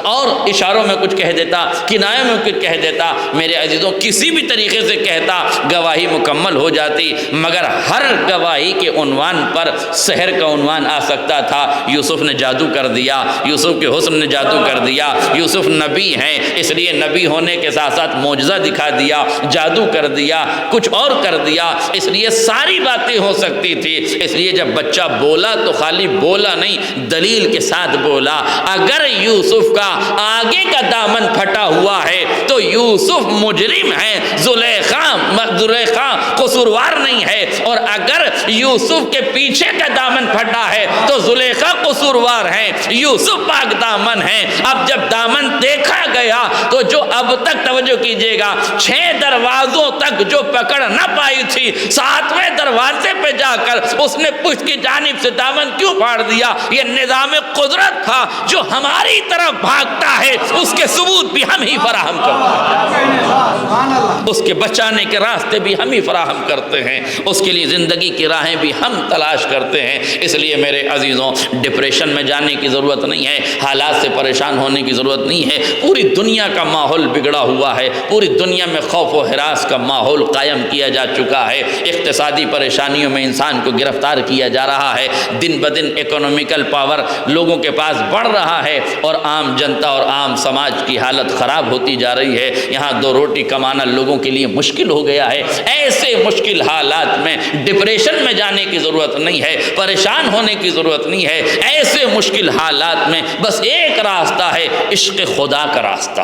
اور اشاروں میں کچھ کہہ دیتا، کنایوں میں کچھ کہہ دیتا، میرے عزیزوں کسی بھی طریقے سے کہتا، گواہی مکمل ہو جاتی۔ مگر ہر گواہی کے عنوان پر سحر کا عنوان آ سکتا تھا۔ یوسف نے جادو کر دیا، یوسف کے حسن نے جادو کر دیا، یوسف نبی ہیں اس لیے نبی ہونے کے ساتھ ساتھ معجزہ دکھا دیا، جادو کر دیا، کچھ اور کر دیا، اس لیے ساری باتیں ہو سکتی تھی۔ اس لیے جب بچہ بولا تو خالی بولا نہیں، دلیل کے ساتھ بولا۔ اگر یوسف کا آگے کا دامن پھٹا ہوا ہے تو یوسف مجرم ہے، زلیخا قصوروار نہیں ہے، اور اگر یوسف کے پیچھے کا دامن پھٹا ہے تو زلیخا قصوروار ہے، یوسف پاک دامن ہے۔ اب جب دامن دیکھا گیا تو جو اب تک توجہ کیجئے گا 6 دروازوں تک جو پکڑ نہ پائی تھی، 7ویں دروازے پہ جا کر اس نے پشت کی جانب سے دامن کیوں پھاڑ دیا؟ یہ نظام قدرت تھا جو ہماری طرف بھاگتا ہے، اس کے ثبوت بھی ہم ہی فراہم کرتے ہیں، اس کے بچانے کے راستے بھی ہم ہی فراہم کرتے ہیں، اس کے لیے زندگی کی راہیں بھی ہم تلاش کرتے ہیں۔ اس لیے میرے عزیزوں ڈپریشن میں جانے کی ضرورت نہیں ہے، حالات سے پریشان ہونے کی ضرورت نہیں ہے۔ پوری دنیا کا ماحول بگڑا ہوا ہے، پوری دنیا میں خوف و ہراس کا ماحول قائم کیا جا چکا ہے، اقتصادی پریشانیوں میں انسان کو گرفتار کیا جا رہا ہے، دن بدن اکنومیکل پاور لوگوں کے پاس بڑھ رہا ہے، اور عام جنتا اور عام سماج کی حالت خراب ہوتی جا رہی ہے۔ یہاں 2 روٹی کمانا لوگوں کے لیے مشکل ہو گیا ہے۔ ایسے مشکل حالات میں ڈپریشن میں جانے کی ضرورت نہیں ہے، پریشان ہونے کی ضرورت نہیں ہے۔ ایسے مشکل حالات میں بس ایک ایک راستہ ہے عشق خدا کا راستہ،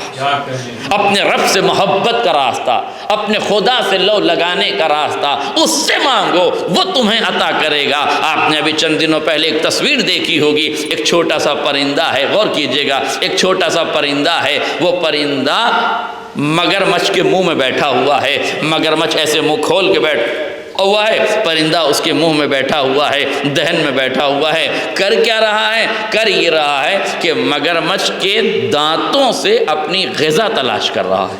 اپنے رب سے محبت کا راستہ، اپنے خدا سے لو لگانے کا راستہ، اس سے مانگو وہ تمہیں عطا کرے گا۔ آپ نے ابھی چند دنوں پہلے ایک تصویر دیکھی ہوگی، ایک چھوٹا سا پرندہ ہے، غور کیجئے گا، ایک چھوٹا سا پرندہ ہے، وہ پرندہ مگرمچھ کے منہ میں بیٹھا ہوا ہے، مگرمچھ ایسے منہ کھول کے بیٹھا ہوا ہے، پرندہ اس کے منہ میں بیٹھا ہوا ہے، دہن میں بیٹھا ہوا ہے، کر کیا رہا ہے؟ کر یہ رہا ہے کہ مگرمچھ کے دانتوں سے اپنی غذا تلاش کر رہا ہے۔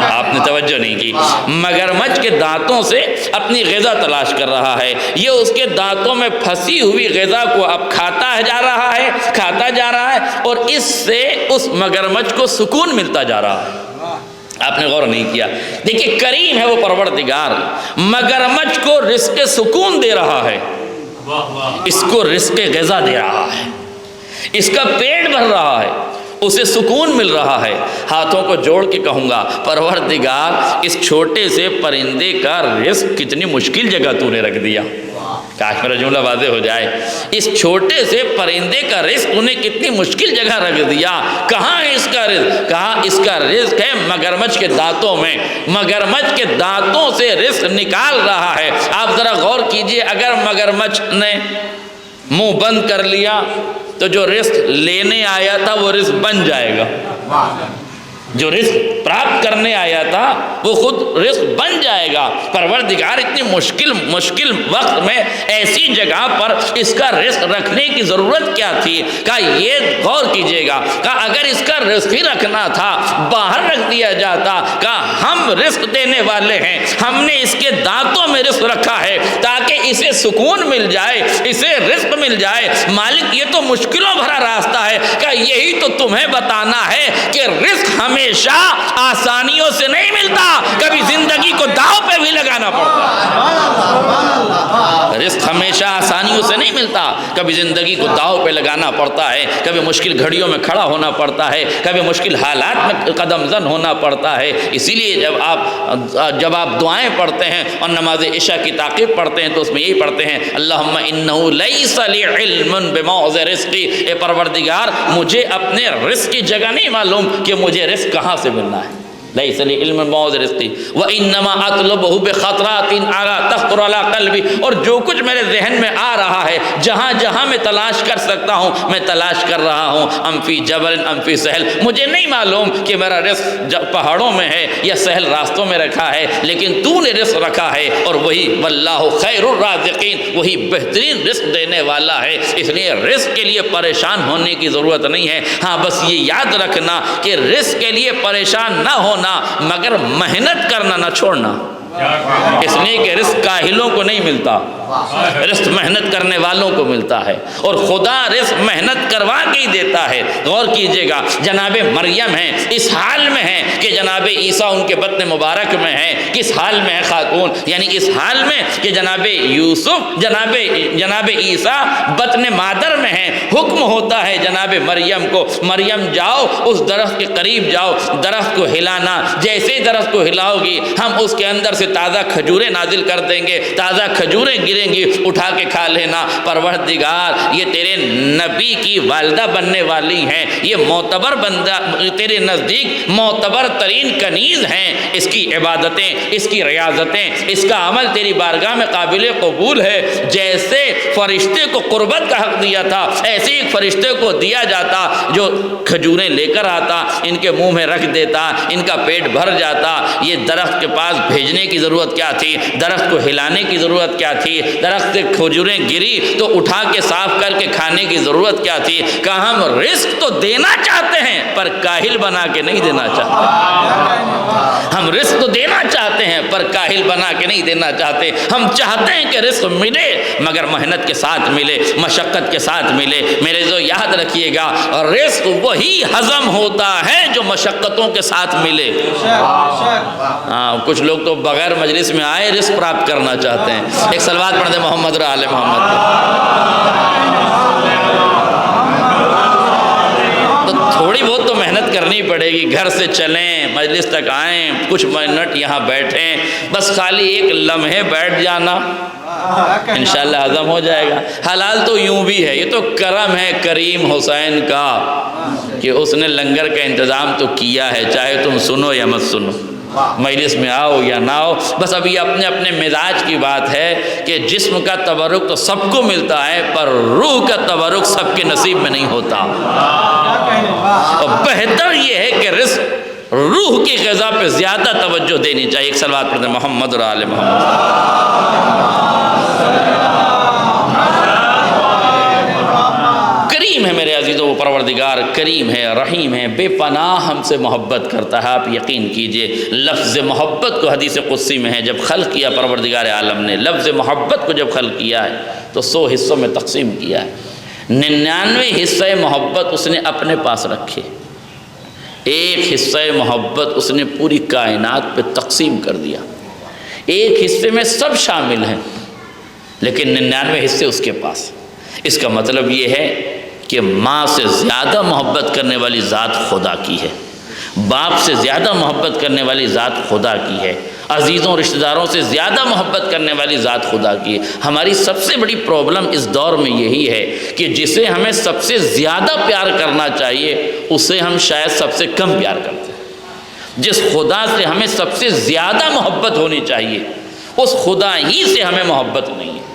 آپ نے توجہ نہیں کی، مگرمچھ کے دانتوں سے اپنی غذا تلاش کر رہا ہے، یہ اس کے دانتوں میں پھنسی ہوئی غذا کو اب کھاتا جا رہا ہے اور اس سے اس مگرمچھ کو سکون ملتا جا رہا ہے۔ آپ نے غور نہیں کیا؟ دیکھیں کریم ہے وہ پروردگار، مگرمچھ کو رزق سکون دے رہا ہے، اس کو رزق غذا دے رہا ہے، اس کا پیٹ بھر رہا ہے، اسے سکون مل رہا ہے۔ ہاتھوں کو جوڑ کے کہوں گا پروردگار اس چھوٹے سے پرندے کا رزق کتنی مشکل جگہ تو نے رکھ دیا، کاش میرا جملہ واضح ہو جائے، اس چھوٹے سے پرندے کا رزق انہیں کتنی مشکل جگہ رکھ دیا۔ کہاں ہے اس کا رزق؟ کہاں اس کا رزق ہے مگرمچھ کے دانتوں میں، مگرمچھ کے دانتوں سے رزق نکال رہا ہے۔ آپ ذرا غور کیجئے، اگر مگرمچھ نے منہ بند کر لیا تو جو رزق لینے آیا تھا وہ رزق بن جائے گا، جو رزق پراپت کرنے آیا تھا وہ خود رزق بن جائے گا۔ پروردگار اتنی مشکل وقت میں ایسی جگہ پر اس کا رزق رکھنے کی ضرورت کیا تھی؟ کہا یہ غور کیجئے گا، کہا اگر اس کا رزق ہی رکھنا تھا باہر رکھ دیا جاتا، کہا ہم رزق دینے والے ہیں، ہم نے اس کے دانتوں میں رزق رکھا ہے تاکہ اسے سکون مل جائے، اسے رزق مل جائے۔ مالک یہ تو مشکلوں بھرا راستہ ہے، کہا یہی تو تمہیں بتانا ہے کہ رزق ہمیشہ آسانیوں سے نہیں ملتا، کبھی زندگی کو داؤ پہ بھی لگانا پڑتا ہے۔ رزق ہمیشہ آسانیوں سے نہیں ملتا، کبھی زندگی کو داؤ پہ لگانا پڑتا ہے، کبھی مشکل گھڑیوں میں کھڑا ہونا پڑتا ہے، کبھی مشکل حالات میں قدم زن ہونا پڑتا ہے۔ اسی لیے جب آپ دعائیں پڑھتے ہیں اور نماز عشاء کی تعقیب پڑھتے ہیں تو اس میں یہی پڑھتے ہیں اللہم انہ لیس لی علم بموضع رزقی، اے پروردگار مجھے اپنے رزق کی جگہ نہیں معلوم کہ مجھے رزق کہاں سے ملنا ہے، لیس لی علم بموضع رزقی وانما اطلبہ بخطرات تخطر علی قلبی، اور جو کچھ میرے ذہن میں آ رہا ہے، جہاں جہاں میں تلاش کر سکتا ہوں میں تلاش کر رہا ہوں، ام فی جبل ام فی سہل، مجھے نہیں معلوم کہ میرا رزق پہاڑوں میں ہے یا سہل راستوں میں رکھا ہے، لیکن تو نے رزق رکھا ہے، اور وہی واللہ خیر الرازقین، وہی بہترین رزق دینے والا ہے۔ اس لیے رزق کے لیے پریشان ہونے کی ضرورت نہیں ہے، ہاں بس یہ یاد رکھنا کہ رزق کے لیے پریشان نہ ہونا مگر محنت کرنا نہ چھوڑنا، اس لیے کہ رزق کاہلوں کو نہیں ملتا، رزق محنت کرنے والوں کو ملتا ہے، اور خدا رزق محنت کروا کے ہی دیتا ہے۔ غور کیجئے گا جناب مریم ہیں، اس حال میں ہیں کہ جناب عیسیٰ ان کے بطن مبارک میں ہیں، کس حال میں ہے خاتون؟ یعنی اس حال میں کہ جناب یوسف جناب عیسیٰ بطن مادر میں ہیں، حکم ہوتا ہے جناب مریم کو، مریم جاؤ اس درخت کے قریب جاؤ، درخت کو ہلانا، جیسے ہی درخت کو ہلاؤ گی ہم اس کے اندر سے تازہ کھجوریں نازل کر دیں گے، تازہ کھجوریں گریں گی، اٹھا کے کھا لینا۔ پروردگار یہ تیرے نبی کی والدہ بننے والی ہیں، یہ معتبر بندہ تیرے نزدیک معتبر ترین کنیز ہیں، اس کی عبادتیں، اس کی ریاضتیں، اس کا عمل تیری بارگاہ میں قابل قبول ہے۔ جیسے فرشتے کو قربت کا حق دیا تھا ایسے ایک فرشتے کو دیا جاتا جو کھجوریں لے کر آتا، ان کے منہ میں رکھ دیتا، ان کا پیٹ بھر جاتا۔ یہ درخت کے پاس بھیجنے کی ضرورت کیا تھی؟ درخت کو ہلانے کی ضرورت کیا تھی؟ درخت سے کھجوریں گری تو اٹھا کے صاف کر کے کھانے کی ضرورت کیا تھی؟ کہ ہم رزق تو دینا چاہتے ہیں پر کاہل بنا کے نہیں دینا چاہتے، ہم رزق تو دینا چاہتے ہیں پر کاہل بنا کے نہیں دینا چاہتے۔ ہم چاہتے ہیں کہ رزق ملے مگر محنت کے ساتھ ملے، مشقت کے ساتھ ملے۔ میرے جو یاد رکھیے گا رزق وہی ہضم ہوتا ہے جو مشقتوں کے ساتھ ملے۔ کچھ لوگ تو بغیر مجلس میں آئے رزق پراپت کرنا چاہتے ہیں۔ ایک صلوات پڑھ دیں محمد اور آل محمد۔ تو تھوڑی بہت تو محنت کرنی پڑے گی، گھر سے چلیں مجلس تک آئیں، کچھ منٹ یہاں بیٹھیں، بس خالی ایک لمحے بیٹھ جانا انشاءاللہ ہضم ہو جائے گا۔ حلال تو یوں بھی ہے، یہ تو کرم ہے کریم حسین کا کہ اس نے لنگر کا انتظام تو کیا ہے، چاہے تم سنو یا مت سنو، مجلس میں آؤ یا نہ آؤ۔ بس اب یہ اپنے اپنے مزاج کی بات ہے کہ جسم کا تبرک تو سب کو ملتا ہے، پر روح کا تبرک سب کے نصیب میں نہیں ہوتا۔ اور بہتر یہ ہے کہ رزق روح کی غذا پہ زیادہ توجہ دینی چاہیے۔ ایک صلوات پڑھتے ہیں محمد اور آل محمد۔ کریم ہے میرے عزیزوں، وہ پروردگار کریم ہے، رحیم ہے، بے پناہ ہم سے محبت کرتا ہے۔ آپ یقین کیجئے لفظ محبت کو حدیث قدسی میں ہے، جب خلق کیا پروردگار عالم نے، لفظ محبت کو جب خلق کیا ہے تو 100 حصوں میں تقسیم کیا ہے۔ 99 حصہ محبت اس نے اپنے پاس رکھے، ایک حصہ محبت اس نے پوری کائنات پہ تقسیم کر دیا۔ ایک حصے میں سب شامل ہیں لیکن 99 حصے اس کے پاس۔ اس کا مطلب یہ ہے کہ ماں سے زیادہ محبت کرنے والی ذات خدا کی ہے، باپ سے زیادہ محبت کرنے والی ذات خدا کی ہے، عزیزوں رشتہ داروں سے زیادہ محبت کرنے والی ذات خدا کی ہے۔ ہماری سب سے بڑی پرابلم اس دور میں یہی ہے کہ جسے ہمیں سب سے زیادہ پیار کرنا چاہیے اسے ہم شاید سب سے کم پیار کرتے ہیں۔ جس خدا سے ہمیں سب سے زیادہ محبت ہونی چاہیے اس خدا ہی سے ہمیں محبت نہیں ہے۔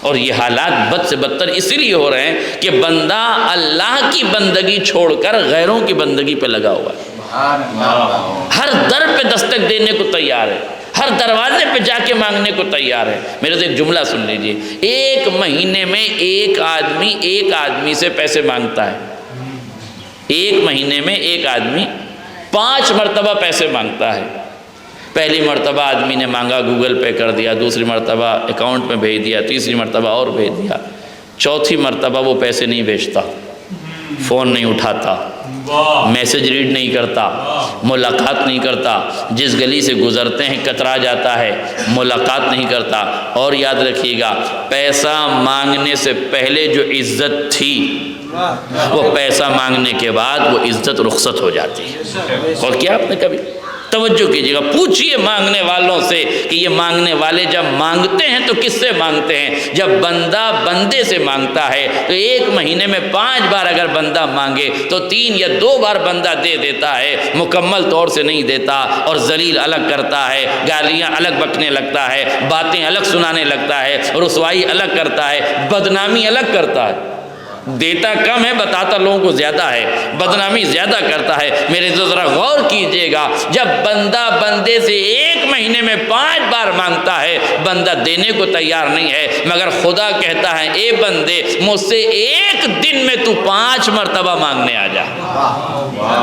اور یہ حالات بد سے بدتر اس لیے ہو رہے ہیں کہ بندہ اللہ کی بندگی چھوڑ کر غیروں کی بندگی پہ لگا ہوا ہے، ہر در پہ دستک دینے کو تیار ہے، ہر دروازے پہ جا کے مانگنے کو تیار ہے۔ میرے سے ایک جملہ سن لیجئے، ایک مہینے میں ایک آدمی سے پیسے مانگتا ہے، ایک مہینے میں ایک آدمی 5 مرتبہ پیسے مانگتا ہے۔ پہلی مرتبہ آدمی نے مانگا گوگل پے کر دیا، دوسری مرتبہ اکاؤنٹ میں بھیج دیا، تیسری مرتبہ اور بھیج دیا، چوتھی مرتبہ وہ پیسے نہیں بھیجتا، فون نہیں اٹھاتا، میسج ریڈ نہیں کرتا، ملاقات نہیں کرتا، جس گلی سے گزرتے ہیں کترا جاتا ہے، ملاقات نہیں کرتا۔ اور یاد رکھیے گا پیسہ مانگنے سے پہلے جو عزت تھی وہ پیسہ مانگنے کے بعد وہ عزت رخصت ہو جاتی ہے۔ اور کیا آپ نے کبھی توجہ کیجیے گا، پوچھئے مانگنے والوں سے کہ یہ مانگنے والے جب مانگتے ہیں تو کس سے مانگتے ہیں؟ جب بندہ بندے سے مانگتا ہے تو ایک مہینے میں 5 بار اگر بندہ مانگے تو 3 یا 2 بار بندہ دے دیتا ہے، مکمل طور سے نہیں دیتا، اور ذلیل الگ کرتا ہے، گالیاں الگ بکنے لگتا ہے، باتیں الگ سنانے لگتا ہے، رسوائی الگ کرتا ہے، بدنامی الگ کرتا ہے۔ دیتا کم ہے بتاتا لوگوں کو زیادہ ہے، بدنامی زیادہ کرتا ہے۔ میرے تو ذرا غور کیجئے گا، جب بندہ بندے سے ایک مہینے میں 5 بار مانگتا ہے بندہ دینے کو تیار نہیں ہے، مگر خدا کہتا ہے اے بندے مجھ سے ایک دن میں تو 5 مرتبہ مانگنے آ جا۔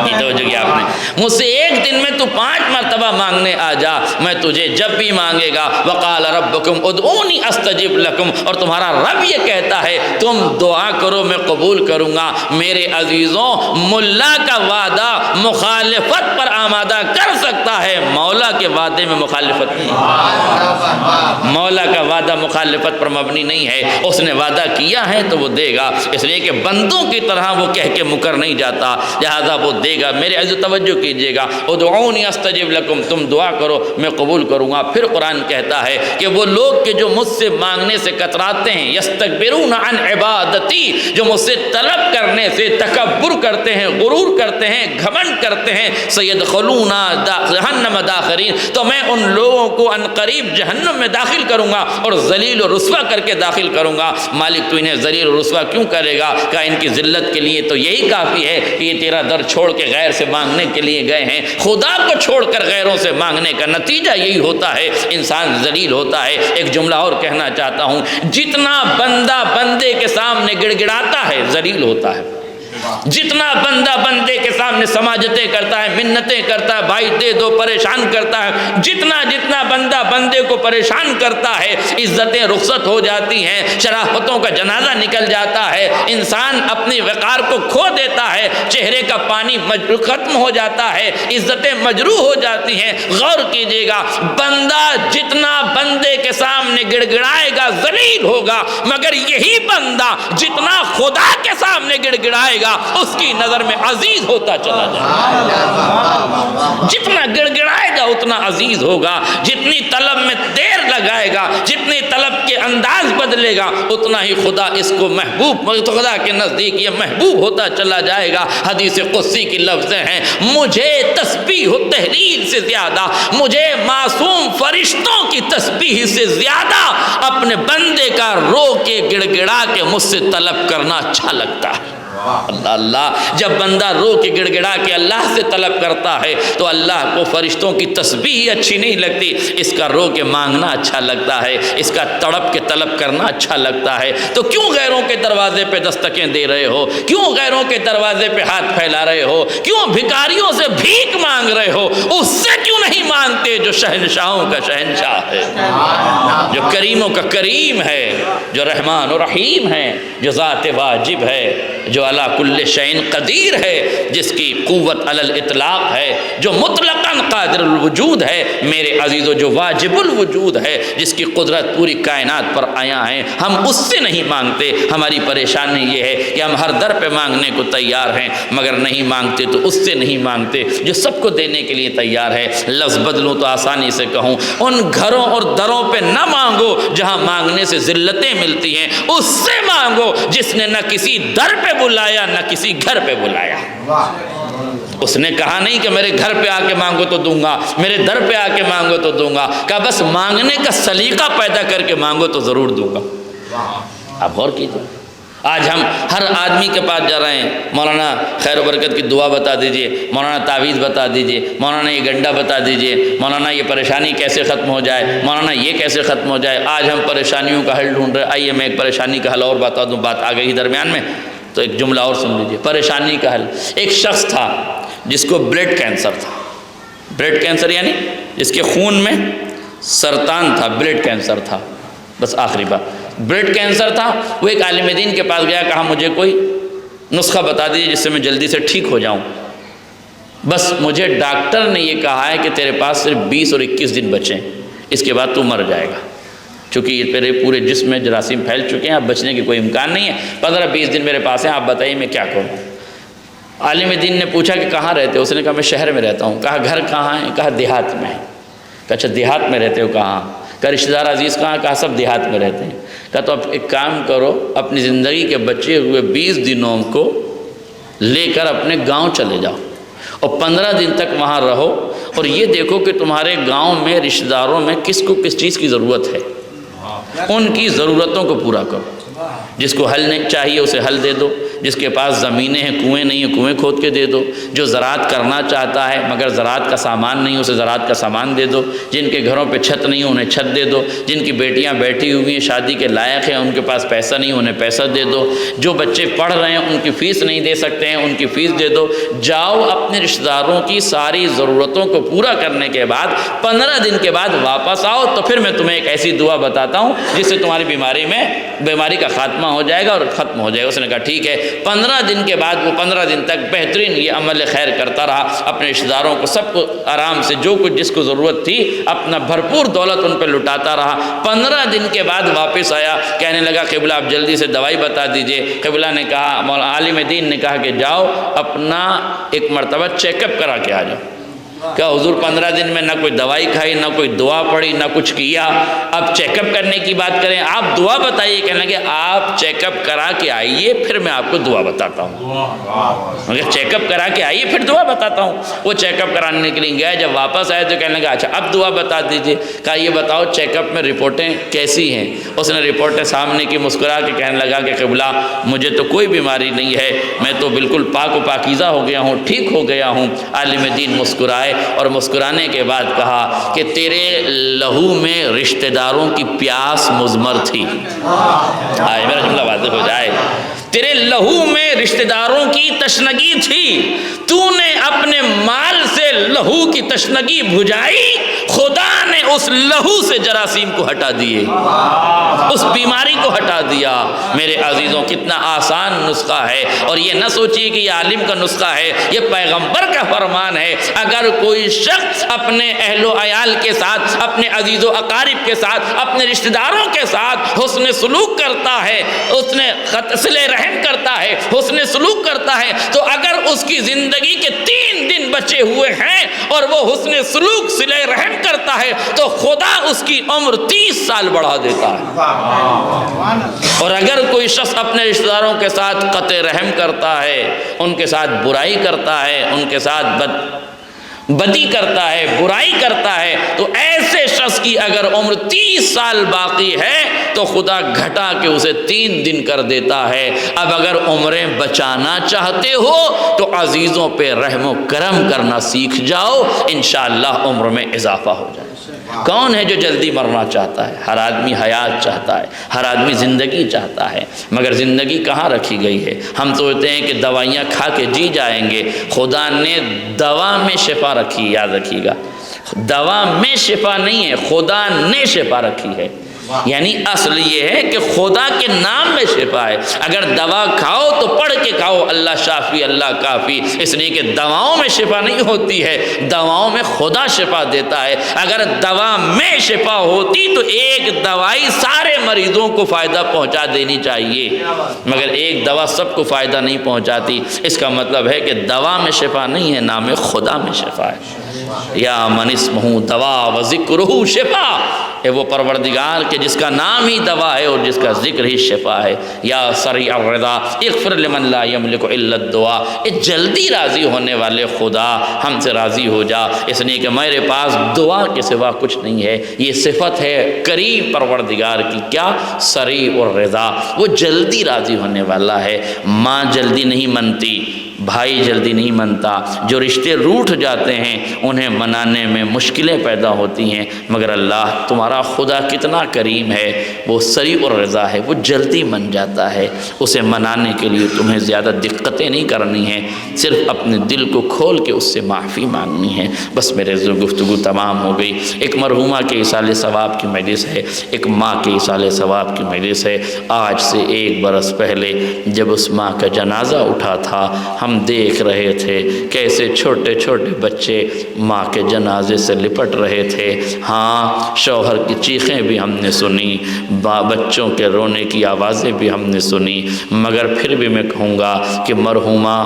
یہ توجہ کیا آپ نے؟ مجھ سے ایک دن میں تو 5 مرتبہ مانگنے آ جا، میں تجھے جب بھی مانگے گا وقال ربکم ادعونی استجب لکم، اور تمہارا رب یہ کہتا ہے تم دعا کرو میں قبول کروں گا۔ میرے عزیزوں ملا کا وعدہ مخالفت پر آمادہ کر سکتا ہے، مولا کے وعدے میں مخالفت نہیں ہے۔ مولا کا وعدہ مخالفت پر مبنی نہیں ہے، اس نے وعدہ کیا ہے تو وہ دے گا، اس لیے کہ بندوں کی طرح وہ کہہ کے مکر نہیں جاتا، لہذا وہ دے گا۔ میرے عزیز توجہ کیجئے گا، ادعونی استجب لکم، تم دعا کرو میں قبول کروں گا۔ پھر قرآن کہتا ہے کہ وہ لوگ کہ جو مجھ سے مانگنے سے کتراتے ہیں، یستکبرون عن عبادتی، جو مجھ سے طلب کرنے سے تکبر کرتے ہیں، غرور کرتے ہیں، گھمنڈ کرتے ہیں، سیدخلون جہنم داخرین، تو میں ان لوگوں کو ان قریب جہنم میں داخل کروں گا اور ذلیل و رسوا کر کے داخل کروں گا۔ مالک تو انہیں ذلیل و رسوا کیوں کرے گا؟ کہ ان کی ذلت کے لیے تو یہی کافی ہے کہ یہ تیرا در چھوڑ کے غیر سے مانگنے کے لیے گئے ہیں۔ خدا کو چھوڑ کر غیروں سے مانگنے کا نتیجہ یہی ہوتا ہے، انسان ذلیل ہوتا ہے۔ ایک جملہ اور کہنا چاہتا ہوں، جتنا بندہ بندے کے سامنے گڑ گڑاتا ہے ذلیل ہوتا ہے، جتنا بندہ بندے کے سامنے سماجتیں کرتا ہے، منتیں کرتا ہے، بھائی دے دو، پریشان کرتا ہے، جتنا بندہ بندے کو پریشان کرتا ہے عزتیں رخصت ہو جاتی ہیں، شرافتوں کا جنازہ نکل جاتا ہے، انسان اپنی وقار کو کھو دیتا ہے، چہرے کا پانی ختم ہو جاتا ہے، عزتیں مجروح ہو جاتی ہیں۔ غور کیجئے گا، بندہ جتنا بندے کے سامنے گڑ گڑائے گا ذلیل ہوگا، مگر یہی بندہ جتنا خدا کے سامنے گڑ گڑائے گا اس کی نظر میں عزیز ہوتا چلا جائے گا۔ جتنا گڑ گڑائے گا اتنا عزیز ہوگا۔ جتنی طلب میں دیر لگائے گا، جتنی طلب کے انداز بدلے گا، اتنا ہی خدا اس کو محبوب، خدا کے نزدیک یہ محبوب ہوتا چلا جائے گا۔ حدیث قدسی کی لفظیں ہیں، مجھے تسبیح و تحلیل سے زیادہ، مجھے معصوم فرشتوں کی تسبیح سے زیادہ اپنے بندے کا رو کے گڑ گڑا کے مجھ سے طلب کرنا اچھا لگتا ہے۔ اللہ اللہ، جب بندہ رو کے گڑ گڑا کے اللہ سے طلب کرتا ہے تو اللہ کو فرشتوں کی تسبیح اچھی نہیں لگتی، اس کا رو کے مانگنا اچھا لگتا ہے، اس کا تڑپ کے طلب کرنا اچھا لگتا ہے۔ تو کیوں غیروں کے دروازے پہ دستکیں دے رہے ہو؟ کیوں غیروں کے دروازے پہ ہاتھ پھیلا رہے ہو؟ کیوں بھکاریوں سے بھیک مانگ رہے ہو؟ اس سے کیوں نہیں مانگتے جو شہنشاہوں کا شہنشاہ ہے، جو کریموں کا کریم ہے، جو رحمان و رحیم ہے، جو ذات واجب ہے، جو علی کل شیء قدیر ہے، جس کی قوت علی الاطلاق ہے، جو مطلقاً قادر الوجود ہے، میرے عزیزو جو واجب الوجود ہے، جس کی قدرت پوری کائنات پر آیا ہے، ہم اس سے نہیں مانگتے۔ ہماری پریشانی یہ ہے کہ ہم ہر در پہ مانگنے کو تیار ہیں، مگر نہیں مانگتے تو اس سے نہیں مانگتے جو سب کو دینے کے لیے تیار ہے۔ لفظ بدلوں تو آسانی سے کہوں، ان گھروں اور دروں پہ نہ مانگو جہاں مانگنے سے ذلتیں ملتی ہیں، اس سے مانگو جس نے نہ کسی در پہ بلایا نہ کسی گھر پہ بلایا۔ اس نے کہا نہیں کہ میرے گھر پہ آ کے مانگو تو دوں گا، میرے در پہ آ کے مانگو تو دوں گا، کہا بس مانگنے کا سلیقہ پیدا کر کے مانگو تو ضرور دوں گا۔ آپ غور کیجیے، آج ہم ہر آدمی کے پاس جا رہے ہیں، مولانا خیر و برکت کی دعا بتا دیجئے، مولانا تعویذ بتا دیجئے، مولانا یہ گنڈا بتا دیجئے، مولانا یہ پریشانی کیسے ختم ہو جائے، مولانا یہ کیسے ختم ہو جائے۔ آج ہم پریشانیوں کا حل ڈھونڈ رہے ہیں۔ آئیے میں ایک پریشانی کا حل اور بتا دوں، بات آ گئی درمیان میں تو ایک جملہ اور سن لیجئے۔ پریشانی کا حل، ایک شخص تھا جس کو بلڈ کینسر تھا۔ بلڈ کینسر یعنی جس کے خون میں سرطان تھا، بلڈ کینسر تھا۔ بس آخری بات، بلڈ کینسر تھا۔ وہ ایک عالم دین کے پاس گیا، کہا مجھے کوئی نسخہ بتا دیجیے جس سے میں جلدی سے ٹھیک ہو جاؤں۔ بس مجھے ڈاکٹر نے یہ کہا ہے کہ تیرے پاس صرف 20 اور 21 دن بچے ہیں، اس کے بعد تو مر جائے گا، چونکہ میرے پورے جسم میں جراثیم پھیل چکے ہیں، اب بچنے کی کوئی امکان نہیں ہے۔ 15-20 دن میرے پاس ہیں، آپ بتائیے میں کیا کروں۔ عالم دین نے پوچھا کہ کہاں رہتے ہو؟ اس نے کہا میں شہر میں رہتا ہوں۔ کہا گھر کہاں ہے؟ کہا دیہات میں ہے۔ کہا اچھا دیہات میں رہتے ہو، کہاں؟ کہا رشتہ دار عزیز کہاں؟ کہا سب دیہات میں رہتے ہیں۔ کہا تو اب ایک کام کرو، اپنی زندگی کے بچے ہوئے 20 دنوں کو لے کر اپنے گاؤں چلے جاؤ اور 15 دن تک وہاں رہو، اور یہ دیکھو کہ تمہارے گاؤں میں رشتہ داروں میں کس کو کس چیز کی ضرورت ہے، ان کی ضرورتوں کو پورا کرو۔ جس کو حل نہیں چاہیے اسے حل دے دو، جس کے پاس زمینیں ہیں، کنویں نہیں ہیں، کنویں کھود کے دے دو، جو زراعت کرنا چاہتا ہے مگر زراعت کا سامان نہیں اسے زراعت کا سامان دے دو، جن کے گھروں پہ چھت نہیں انہیں چھت دے دو، جن کی بیٹیاں بیٹھی ہوئی ہیں شادی کے لائق ہیں ان کے پاس پیسہ نہیں انہیں پیسہ دے دو، جو بچے پڑھ رہے ہیں ان کی فیس نہیں دے سکتے ہیں ان کی فیس دے دو۔ جاؤ اپنے رشتہ داروں کی ساری ضرورتوں کو پورا کرنے کے بعد 15 دن کے بعد واپس آؤ، تو پھر میں تمہیں ایک ایسی دعا بتاتا ہوں جس سے تمہاری بیماری کا خاتمہ ہو جائے گا اور ختم ہو جائے گا۔ اس نے کہا ٹھیک ہے۔ 15 دن کے بعد وہ 15 دن تک بہترین یہ عمل خیر کرتا رہا، اپنے رشتہ داروں کو سب کو آرام سے جو کچھ جس کو ضرورت تھی اپنا بھرپور دولت ان پہ لٹاتا رہا۔ 15 دن کے بعد واپس آیا، کہنے لگا قبلہ آپ جلدی سے دوائی بتا دیجئے۔ قبلہ نے کہا، مولانا عالم دین نے کہا کہ جاؤ اپنا ایک مرتبہ چیک اپ کرا کے آ جاؤ۔ کہ حضور 15 دن میں نہ کوئی دوائی کھائی، نہ کوئی دعا پڑھی، نہ کچھ کیا، اب چیک اپ کرنے کی بات کریں، آپ دعا بتائیے۔ کہنے لگے آپ چیک اپ کرا کے آئیے پھر میں آپ کو دعا بتاتا ہوں۔ مگر چیک اپ کرا کے آئیے پھر دعا بتاتا ہوں۔ وہ چیک اپ کرانے کے لیے گیا، جب واپس آئے تو کہنے لگا اچھا اب دعا بتا دیجئے۔ کہا یہ بتاؤ چیک اپ میں رپورٹیں کیسی ہیں؟ اس نے رپورٹیں سامنے کی، مسکرا کے کہنے لگا کہ قبلہ مجھے تو کوئی بیماری نہیں ہے، میں تو بالکل پاک و پاکیزہ ہو گیا ہوں، ٹھیک ہو گیا ہوں۔ عالم دین مسکرائے اور مسکرانے کے بعد کہا کہ تیرے لہو میں رشتہ داروں کی پیاس مضمر تھی۔ آئے میرا جملہ واضح ہو جائے، تیرے لہو میں رشتہ داروں کی تشنگی تھی، تو نے اپنے مال سے لہو کی تشنگی بجھائی، خدا نے اس لہو سے جراثیم کو ہٹا دیے، اس بیماری کو ہٹا دیا۔ میرے عزیزوں کتنا آسان نسخہ ہے، اور یہ نہ سوچیے کہ یہ عالم کا نسخہ ہے، یہ پیغمبر کا فرمان ہے۔ اگر کوئی شخص اپنے اہل و عیال کے ساتھ، اپنے عزیز و اقارب کے ساتھ، اپنے رشتہ داروں کے ساتھ حسن سلوک کرتا ہے، اس نے صلہ رحم کرتا ہے، حسن سلوک کرتا ہے، تو اگر اس کی زندگی کے 3 دن بچے ہوئے ہیں اور وہ حسن سلوک صلہ رحم کرتا ہے تو خدا اس کی عمر 30 سال بڑھا دیتا ہے۔ اور اگر کوئی شخص اپنے رشتہ داروں کے ساتھ قطع رحم کرتا ہے، ان کے ساتھ برائی کرتا ہے، ان کے ساتھ بدی کرتا ہے، برائی کرتا ہے، تو ایسے شخص کی اگر عمر 30 سال باقی ہے تو خدا گھٹا کے اسے 3 دن کر دیتا ہے۔ اب اگر عمریں بچانا چاہتے ہو تو عزیزوں پہ رحم و کرم کرنا سیکھ جاؤ، انشاءاللہ عمر میں اضافہ ہو جائے۔ کون ہے جو جلدی مرنا چاہتا ہے؟ ہر آدمی حیات چاہتا ہے، ہر آدمی زندگی چاہتا ہے، مگر زندگی کہاں رکھی گئی ہے؟ ہم سوچتے ہیں کہ دوائیاں کھا کے جی جائیں گے۔ خدا نے دوا میں شفا رکھی، یاد رکھیے گا، دوا میں شفا نہیں ہے، خدا نے شفا رکھی ہے۔ یعنی اصل یہ ہے کہ خدا کے نام میں شفا ہے۔ اگر دوا کھاؤ تو پڑھ کے کھاؤ اللہ شافی اللہ کافی، اس لیے کہ دواؤں میں شفا نہیں ہوتی ہے، دواؤں میں خدا شفا دیتا ہے۔ اگر دوا میں شفا ہوتی تو ایک دوائی سارے مریضوں کو فائدہ پہنچا دینی چاہیے، مگر ایک دوا سب کو فائدہ نہیں پہنچاتی۔ اس کا مطلب ہے کہ دوا میں شفا نہیں ہے، نام خدا میں شفا ہے۔ یا من اسمہ دوا و ذکرہ شفا، ہے وہ پروردگار کے جس کا نام ہی دوا ہے اور جس کا ذکر ہی شفا ہے۔ یا سریع الرضا اغفر لمن لا یملک الا الدعاء، جلدی راضی ہونے والے خدا ہم سے راضی ہو جا، اس لیے کہ میرے پاس دعا کے سوا کچھ نہیں ہے۔ یہ صفت ہے کریم پروردگار کی، کیا؟ سریع الرضا، وہ جلدی راضی ہونے والا ہے۔ ماں جلدی نہیں منتی، بھائی جلدی نہیں منتا، جو رشتے روٹھ جاتے ہیں انہیں منانے میں مشکلیں پیدا ہوتی ہیں، مگر اللہ تمہارا خدا کتنا کریم ہے، وہ سریع الرضا ہے، وہ جلدی من جاتا ہے۔ اسے منانے کے لیے تمہیں زیادہ دقتیں نہیں کرنی ہیں، صرف اپنے دل کو کھول کے اس سے معافی مانگنی ہے۔ بس میرے گفتگو تمام ہو گئی۔ ایک مرحومہ کے ایصال ثواب کی مجلس ہے، ایک ماں کے ایصال ثواب کی مجلس ہے۔ آج سے 1 برس پہلے جب اس ماں کا جنازہ اٹھا تھا، ہم دیکھ رہے تھے کیسے چھوٹے چھوٹے بچے ماں کے جنازے سے لپٹ رہے تھے۔ ہاں، شوہر کی چیخیں بھی ہم نے سنی، بچوں کے رونے کی آوازیں بھی ہم نے سنی، مگر پھر بھی میں کہوں گا کہ مرحومہ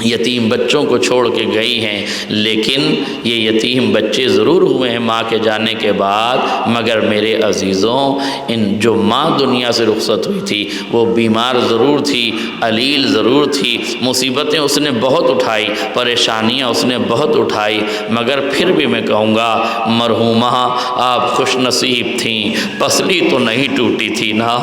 یتیم بچوں کو چھوڑ کے گئی ہیں، لیکن یہ یتیم بچے ضرور ہوئے ہیں ماں کے جانے کے بعد، مگر میرے عزیزوں ان جو ماں دنیا سے رخصت ہوئی تھی وہ بیمار ضرور تھی، علیل ضرور تھی، مصیبتیں اس نے بہت اٹھائی، پریشانیاں اس نے بہت اٹھائی، مگر پھر بھی میں کہوں گا مرحومہ آپ خوش نصیب تھیں، پسلی تو نہیں ٹوٹی تھی نا،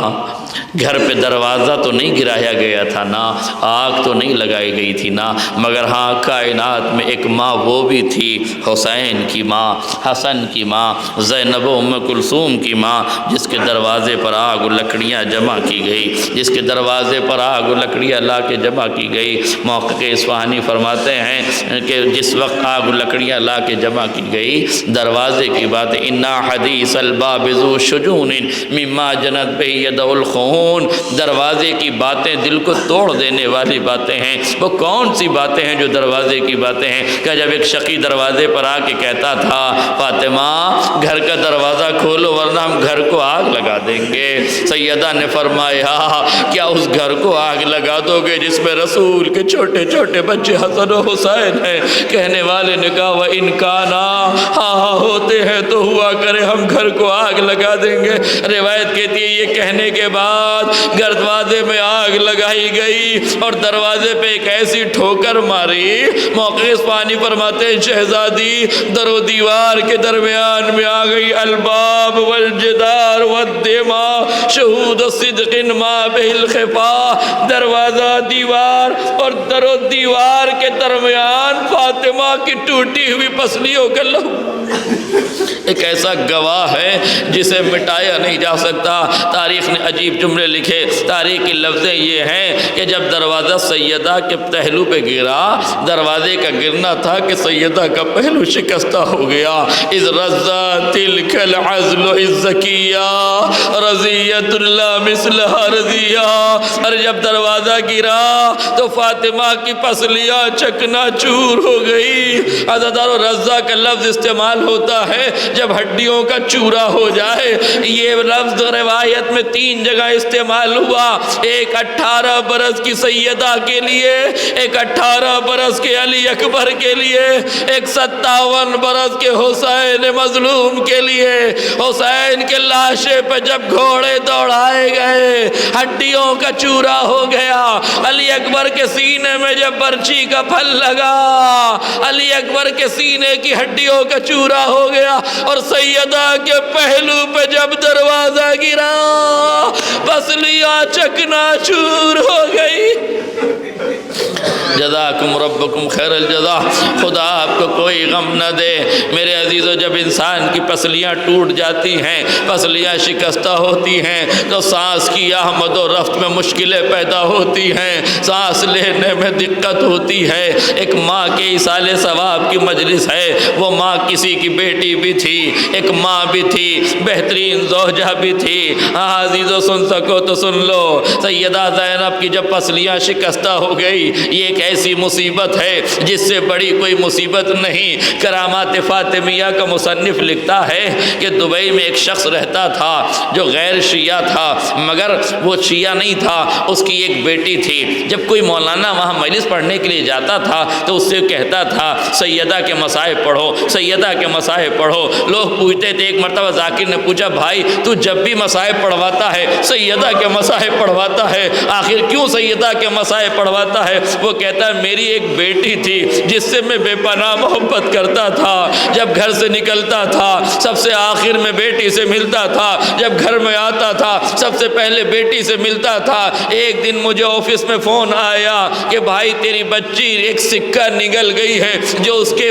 گھر پہ دروازہ تو نہیں گرایا گیا تھا نا، آگ تو نہیں لگائی گئی تھی نا، مگر ہاں کائنات میں ایک ماں وہ بھی تھی، حسین کی ماں، حسن کی ماں، زینب و ام کلثوم کی ماں، جس کے دروازے پر آگ و لکڑیاں جمع کی گئی، جس کے دروازے پر آگ و لکڑیاں لا کے جمع کی گئی۔ موقع اصفہانی فرماتے ہیں کہ جس وقت آگ و لکڑیاں لا کے جمع کی گئی، دروازے کی بات انا حدیث الباب ذو شجون مما جنت بہ ید الخون، دروازے کی باتیں دل کو توڑ دینے والی باتیں ہیں۔ وہ کون سی باتیں ہیں جو دروازے کی باتیں ہیں؟ کہ جب ایک شقی دروازے پر آ کے کہتا تھا فاطمہ گھر کا دروازہ کھولو ورنہ ہم گھر کو آگ لگا دیں گے، سیدہ نے فرمایا کیا اس گھر کو آگ لگا دو گے جس میں رسول کے چھوٹے چھوٹے بچے حسن و حسین ہیں؟ کہنے والے نے کہا وہ انکانا، ہاں ہوتے ہیں تو ہوا کرے، ہم گھر کو آگ لگا دیں گے۔ روایت کہتی ہے یہ کہنے کے بعد دروازے میں آگ لگائی گئی اور دروازے پہ ایک ایسی ٹھوکر ماری، موقع اصفہانی فرماتے ہیں شہزادی در و دیوار کے درمیان میں آ گئی، الباب والجدار والدما شہود صدق ما بہ الخفا، دروازہ دیوار اور در و دیوار کے درمیان فاطمہ کی ٹوٹی ہوئی پسلیوں کا لہو ایک ایسا گواہ ہے جسے مٹایا نہیں جا سکتا۔ تاریخ نے عجیب جملے لکھے، تاریخ کی لفظیں یہ ہیں کہ جب دروازہ سیدہ کے پہلو پہ گرا، دروازے کا گرنا تھا کہ سیدہ کا پہلو شکستہ ہو گیا۔ اذ رزا تلک العزل الزکیہ رضیت اللہ مثلہ رضیہ، اور جب دروازہ گرا تو فاطمہ کی پسلیاں چکنا چور ہو گئی۔ عزادارو رزا کا لفظ استعمال ہوتا ہے جب ہڈیوں کا چورا ہو جائے۔ یہ لفظ روایت میں 3 جگہ استعمال ہوا، ایک 18 برس کی سیدہ کے لیے، ایک 18 برس کے علی اکبر کے لیے، ایک 57 برس کے حسین مظلوم کے لیے۔ حسین کے لاشے پہ جب گھوڑے دوڑائے گئے ہڈیوں کا چورا ہو گیا، علی اکبر کے سینے میں جب برچی کا پھل لگا علی اکبر کے سینے کی ہڈیوں کا چورا ہو گیا، اور سیدہ کے پہلو پہ جب دروازہ گرا پسلیاں چکنا چور ہو گئی۔ جزاکم ربکم خیر الجزا، خدا آپ کو کوئی غم نہ دے میرے عزیزو۔ جب انسان کی پسلیاں ٹوٹ جاتی ہیں، پسلیاں شکستہ ہوتی ہیں، تو سانس کی آمد و رفت میں مشکلیں پیدا ہوتی ہیں، سانس لینے میں دقت ہوتی ہے۔ ایک ماں کے ایصال ثواب کی مجلس ہے، وہ ماں کسی کی بیٹی بھی تھی، ایک ماں بھی تھی، بہترین زوجہ بھی تھی۔ عزیزو سن سکو تو سن لو، سیدہ زینب کی جب پسلیاں شکستہ ہو گئی، یہ ایک ایسی مصیبت ہے جس سے بڑی کوئی مصیبت نہیں۔ کرامات فاطمیہ کا مصنف لکھتا ہے کہ دبئی میں ایک شخص رہتا تھا جو غیر شیعہ تھا، مگر وہ شیعہ نہیں تھا، اس کی ایک بیٹی تھی۔ جب کوئی مولانا وہاں مجلس پڑھنے کے لیے جاتا تھا تو اس سے کہتا تھا سیدہ کے مصائب پڑھو، سیدہ کے مصائب پڑھو۔ لوگ پوچھتے تھے، ایک مرتبہ ذاکر نے پوچھا بھائی تو جب بھی مصائب پڑھواتا ہے سیدہ کے مصائب پڑھواتا ہے، آخر کیوں سیدہ کے مصائب پڑھواتا ہے؟ وہ کہتا ہے میری ایک بیٹی تھی جس سے میں بے پناہ محبت کرتا تھا، جب گھر سے نکلتا تھا سب سے آخر میں بیٹی سے ملتا تھا، جب گھر میں آتا تھا سب سے پہلے بیٹی سے ملتا تھا۔ ایک دن مجھے آفس میں فون آیا کہ بھائی تیری بچی ایک سکہ نگل گئی ہے جو اس کے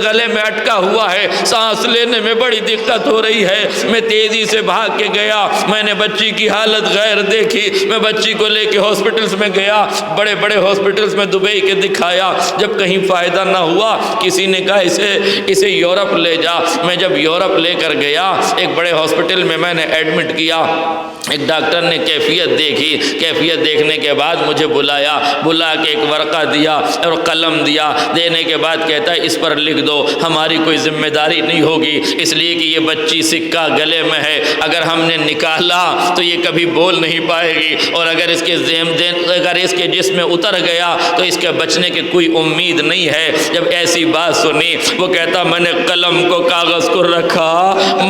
گلے میں اٹکا ہوا ہے، سانس لینے میں بڑی دقت ہو رہی ہے۔ میں تیزی سے بھاگ کے گیا، میں نے بچی کی حالت غیر دیکھی، میں بچی کو لے کے ہاسپٹلس میں گیا، بڑے بڑے ہاسپٹلس میں دبئی کے دکھایا، جب کہیں فائدہ نہ ہوا کسی نے کہا اسے یورپ لے جا۔ میں جب یورپ لے کر گیا ایک بڑے ہاسپٹل میں نے ایڈمٹ کیا، ایک ڈاکٹر نے کیفیت دیکھی، کیفیت دیکھنے کے بعد مجھے بلا کے ایک ورقہ دیا اور قلم دیا، دینے کے بعد کہتا ہے اس پر لکھ دو، ہماری کوئی ذمہ داری نہیں ہوگی، اس لیے کہ یہ بچی سکہ گلے میں ہے، اگر ہم نے نکالا تو یہ کبھی بول نہیں پائے گی، اور اگر اس کے جسم میں اتر گیا تو اس کے بچنے کی کوئی امید نہیں ہے۔ جب ایسی بات سنی وہ کہتا میں نے قلم کو کاغذ کو رکھا،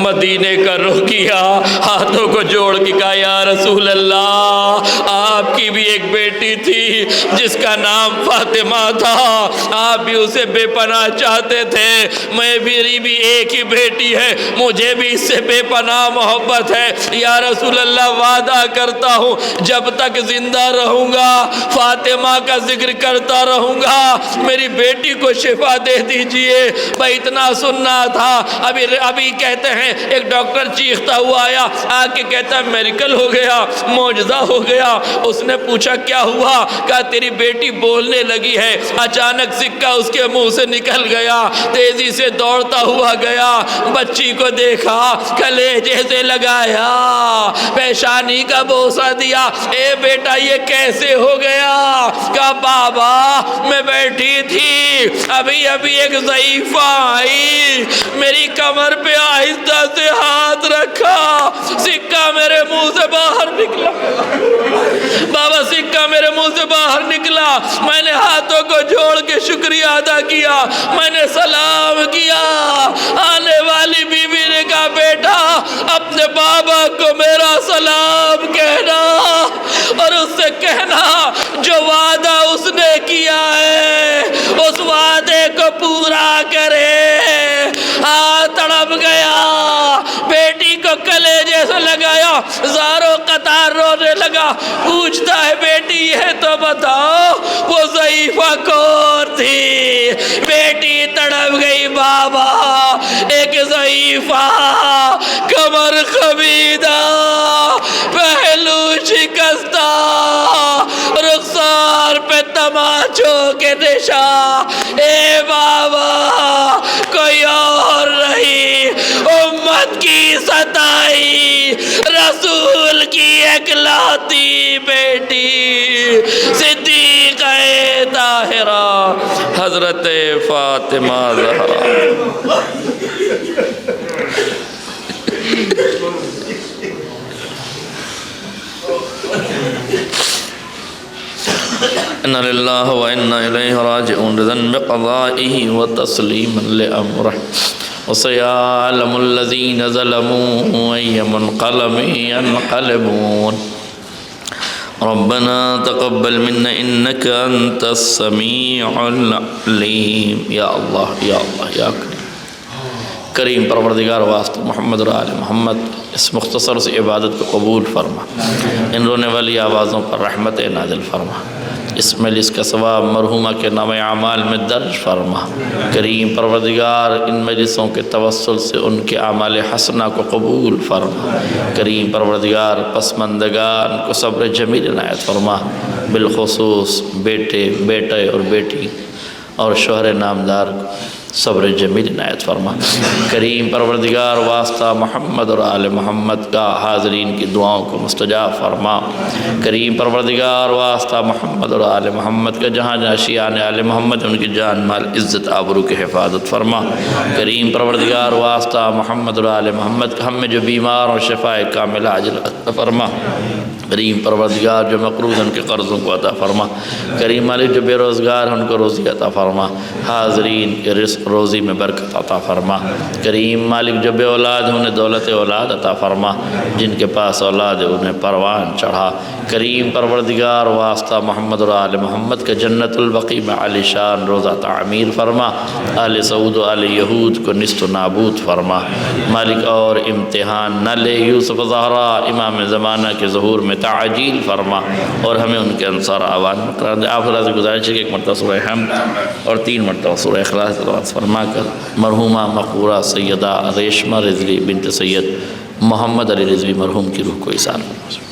مدینے کا رخ کیا، ہاتھوں کو جوڑ کے کہا یا رسول اللہ آپ کی بھی ایک بیٹی تھی جس کا نام فاطمہ تھا، آپ بھی اسے بے پناہ چاہتے تھے، میری بھی ایک ہی بیٹی ہے، مجھے بھی اس سے بے پناہ محبت ہے، یا رسول اللہ وعدہ کرتا ہوں جب تک زندہ رہوں گا فاطمہ کا ذکر کرتا رہوں گا، میری بیٹی کو شفا دے دیجئے۔ میں اتنا سننا تھا، ابھی کہتے ہیں ایک ڈاکٹر چیختا ہوا آیا، آ کے کہتا ہے میریکل ہو گیا، معجزہ ہو گیا۔ اس نے پوچھا کیا ہوا؟ کہا تیری بیٹی بولنے لگی ہے۔ اچانک سکہ اس کے منہ سے نکل گیا، تیزی سے دوڑتا ہوا گیا، بچی کو دیکھا، کلیجے سے لگایا، پیشانی کا بوسہ دیا، اے بیٹا یہ کیسے ہو گیا؟ کہا بابا میں بیٹھی تھی، ابھی ایک ضعیفہ آئی، میری کمر پہ آہستہ سے ہاتھ رکھا، سکہ میرے منہ سے باہر نکلا، بابا سکہ میرے منہ سے باہر نکلا، میں نے ہاتھوں کو جوڑ کے شکریہ ادا کیا، میں نے سلام کیا۔ آنے والی بیوی نے کہا بیٹا اپنے بابا کو میرا سلام کہنا اور اس سے کہنا جو وعدہ اس نے کیا ہے اس وعدے کو پورا کرے۔ تڑپ گیا، بیٹی کو کلیجے سے لگایا، زاروں قطار رونے لگا، پوچھتا ہے بیٹی یہ تو بتاؤ وہ ضعیفہ کون تھی؟ بیٹی تڑپ گئی، بابا ایک ضعیفہ، کمر خمیدہ، پہلو شکستہ، رخسار پہ تماچوں کے نشان، اے بابا کوئی اور نہیں، امت کی ستائی، رسول کی اکلوتی بیٹی، صدیقہ طاہرہ حضرت فاطمہ زہرا۔ إن لله وإنا إليه راجعون رضا بقضائه وتسليما لأمره وسيعلم الذين ظلموا أي منقلب ينقلبون ربنا تقبل منا إنك أنت السميع العليم يا الله يا الله يا کریم کریم پروردگار واسطہ محمد اور آل محمد اس مختصر سی عبادت کو قبول فرما، ان رونے والی آوازوں پر رحمت نازل فرما، اس مجلس کا ثواب مرحومہ کے نام اعمال میں درج فرما۔ کریم پروردگار ان مجلسوں کے توسل سے ان کے اعمال حسنہ کو قبول فرما۔ کریم پروردگار پسماندگان کو صبر جمیل عنایت فرما، بالخصوص بیٹے اور بیٹی اور شوہر نامدار کو صبر جمیل عنایت فرما۔ کریم پروردگار واسطہ محمد اور آل محمد کا حاضرین کی دعاؤں کو مستجاب فرما۔ کریم پروردگار واسطہ محمد اور آل محمد کا جہاں جہاں شیعان آل محمد ان کی جان مال عزت آبرو کی حفاظت فرما۔ کریم پروردگار واسطہ محمد اور آل محمد کا ہم میں جو بیمار اور شفاء کاملہ عاجل عطا فرما۔ کریم پروردگار جو مقروض ان کے قرضوں کو عطا فرما۔ کریم مالک جو بے روزگار ان کو روزی عطا فرما، حاضرین کے رزق روزی میں برکت عطا فرما۔ کریم مالک جو بے اولاد انہیں دولت اولاد عطا فرما، جن کے پاس اولاد انہیں پروان چڑھا۔ کریم پروردگار واسطہ محمد اور آل محمد کا جنت البقیع میں عالی شان روزہ تعمیر فرما، آل سعود و آل یہود کو نیست و نابود فرما۔ مالک اور امتحان نہ لے، یوسف زہرا امام زمانہ کے ظہور میں تعجیل فرما اور ہمیں ان کے انصار آوان میں قرار دے۔ آپ اللہ سے گزارش ہے کہ ایک مرتبہ سورہ حمد اور 3 مرتبہ سورہ اخلاص تلاوت فرما کر مرحومہ مقبورہ سیدہ ریشمہ رضوی بنت سید محمد علی رضوی مرحوم کی روح کو ایثار فرما۔